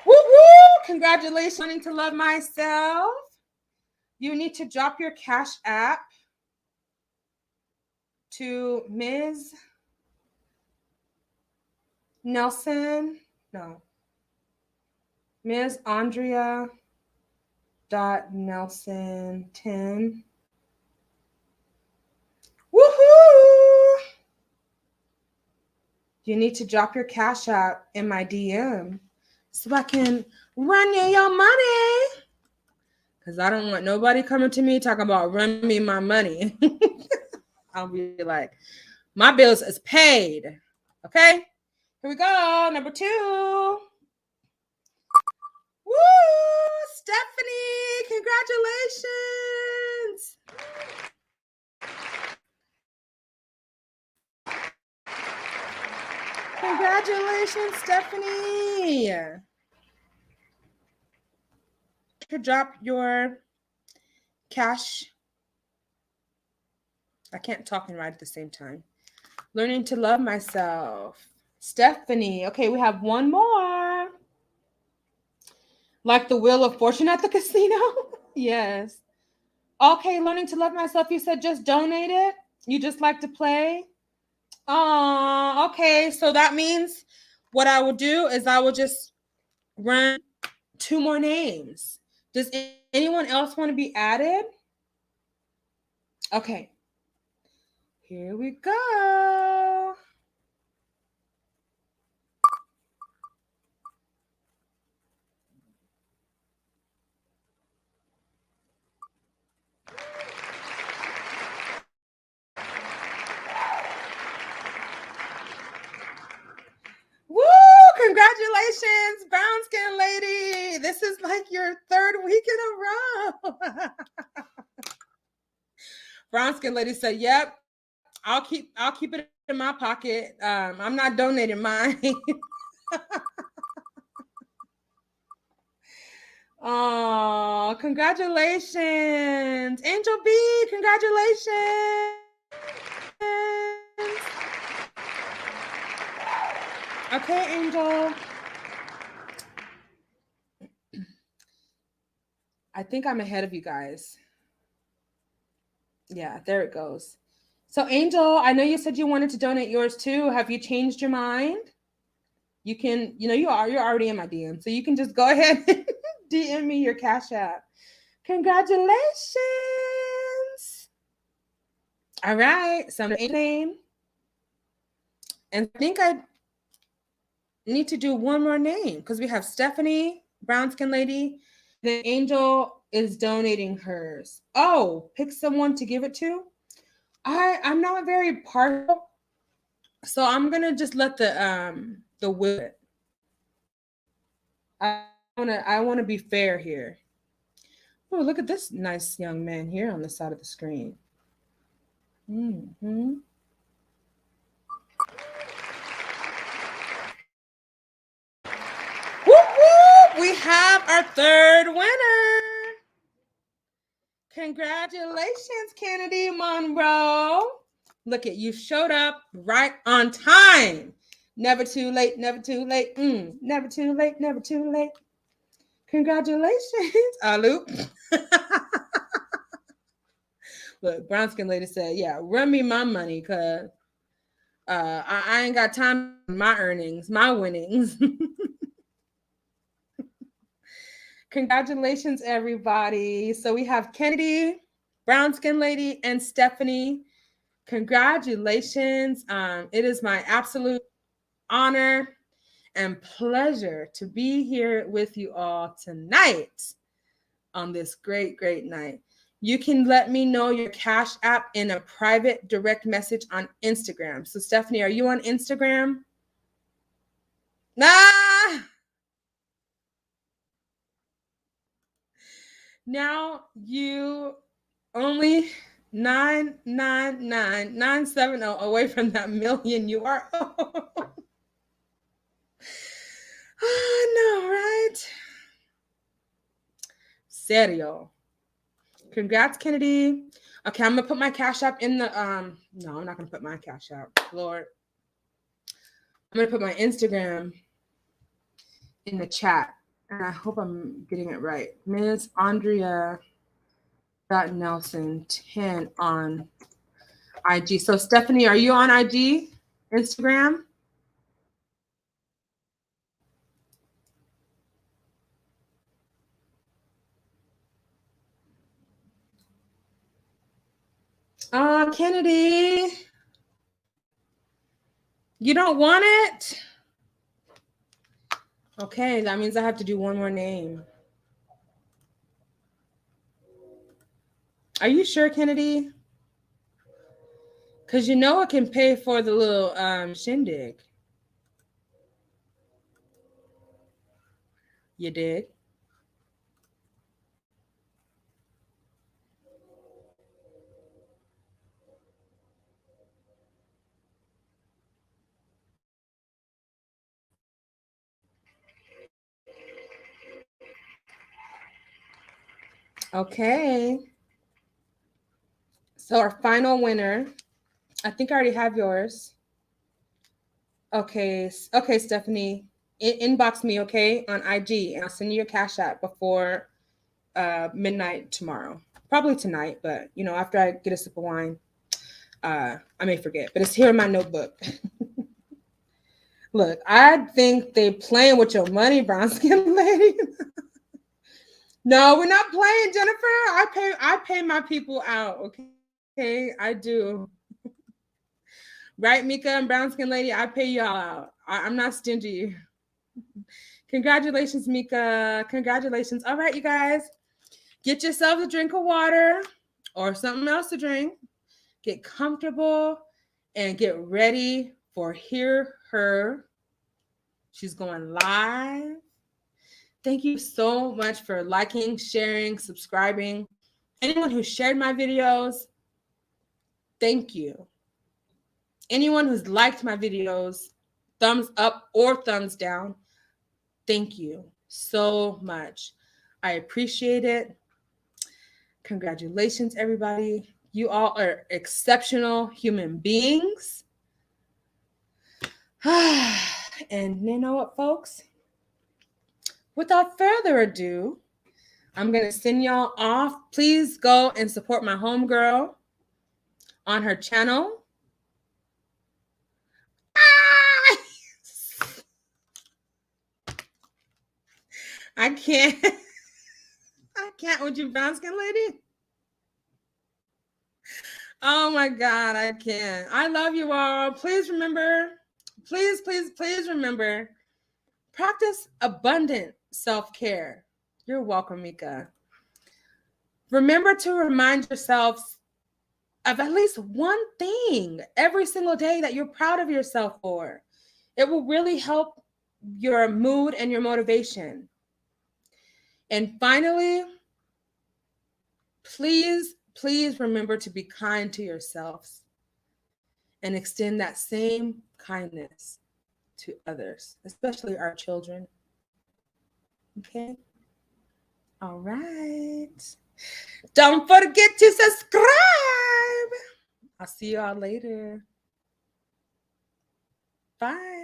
Woo woo! Congratulations on Learning to Love Myself. You need to drop your Cash App to Ms. Nelson. No. Ms. Andrea Nelson 10. Woohoo! You need to drop your Cash App in my DM so I can run you your money. Because I don't want nobody coming to me talking about run me my money. I'll be like, my bills is paid. Okay? Here we go. Number 2. Woo! Stephanie, congratulations. Congratulations, Stephanie. To drop your cash. I can't talk and write at the same time. Learning to Love Myself. Stephanie. Okay, we have one more. Like the Wheel of Fortune at the casino? Yes. Okay, Learning to Love Myself. You said just donate it? You just like to play? Oh, okay. So that means what I will do is I will just run 2 more names. Does anyone else want to be added? Okay. Here we go. Woo! Congratulations, brown skin lady. This is like your 3rd week in a row. Brown skin lady said, "Yep, I'll keep it in my pocket. I'm not donating mine." Oh, congratulations. Angel B, congratulations. Okay, Angel. I think I'm ahead of you guys. Yeah, there it goes. So, Angel, I know you said you wanted to donate yours too. Have you changed your mind? You can, you're already in my DM. So you can just go ahead and DM me your Cash App. Congratulations. All right. So name. And I think I need to do one more name because we have Stephanie, brown skin lady. Then Angel is donating hers. Oh, pick someone to give it to. I'm not very partial, so I'm gonna just let the will. I wanna be fair here. Oh, look at this nice young man here on the side of the screen. Mm-hmm. Whoop, whoop! We have our 3rd winner. Congratulations, Kennedy Monroe. Look at you, showed up right on time. Never too late, never too late. Never too late, never too late. Congratulations. Luke. Look, brown skin lady said, yeah, run me my money because I ain't got time for my earnings, my winnings. Congratulations, everybody. So we have Kennedy, Brown Skin Lady, and Stephanie. Congratulations. It is my absolute honor and pleasure to be here with you all tonight on this great, great night. You can let me know your Cash App in a private direct message on Instagram. So, Stephanie, are you on Instagram? Nah. Now you only 999,970 away from that million you are. Oh, no, right? Serio. Congrats, Kennedy. Okay, I'm gonna put my Cash App in the no, I'm not gonna put my Cash App. Lord. I'm gonna put my Instagram in the chat. And I hope I'm getting it right. Ms. Andrea Nelson 10 on IG. So Stephanie, are you on IG, Instagram? Kennedy, you don't want it? Okay, that means I have to do one more name. Are you sure, Kennedy? Because you know it can pay for the little shindig. You did? Okay. So our final winner, I think I already have yours. Okay, Stephanie, inbox me, okay, on IG, and I'll send you your Cash App before midnight tomorrow. Probably tonight, but you know, after I get a sip of wine, I may forget. But it's here in my notebook. Look, I think they playing with your money, brown skin lady. No, we're not playing, Jennifer. I pay my people out. Okay, I do. Right, Mika and brown skin lady, I pay y'all out. I'm not stingy. Congratulations, Mika. Congratulations. All right, you guys, get yourselves a drink of water or something else to drink. Get comfortable and get ready for Hear Her. She's going live. Thank you so much for liking, sharing, subscribing. Anyone who shared my videos, thank you. Anyone who's liked my videos, thumbs up or thumbs down, thank you so much. I appreciate it. Congratulations, everybody. You all are exceptional human beings. And you know what, folks? Without further ado, I'm going to send y'all off. Please go and support my homegirl on her channel. I can't. I can't with you, brown skin lady. Oh my God, I can't. I love you all. Please remember, please remember, practice abundant self-care. You're welcome, Mika. Remember to remind yourselves of at least one thing every single day that you're proud of yourself for. It will really help your mood and your motivation. And finally, please remember to be kind to yourselves and extend that same kindness to others, especially our children. Okay? All right. Don't forget to subscribe. I'll see y'all later. Bye.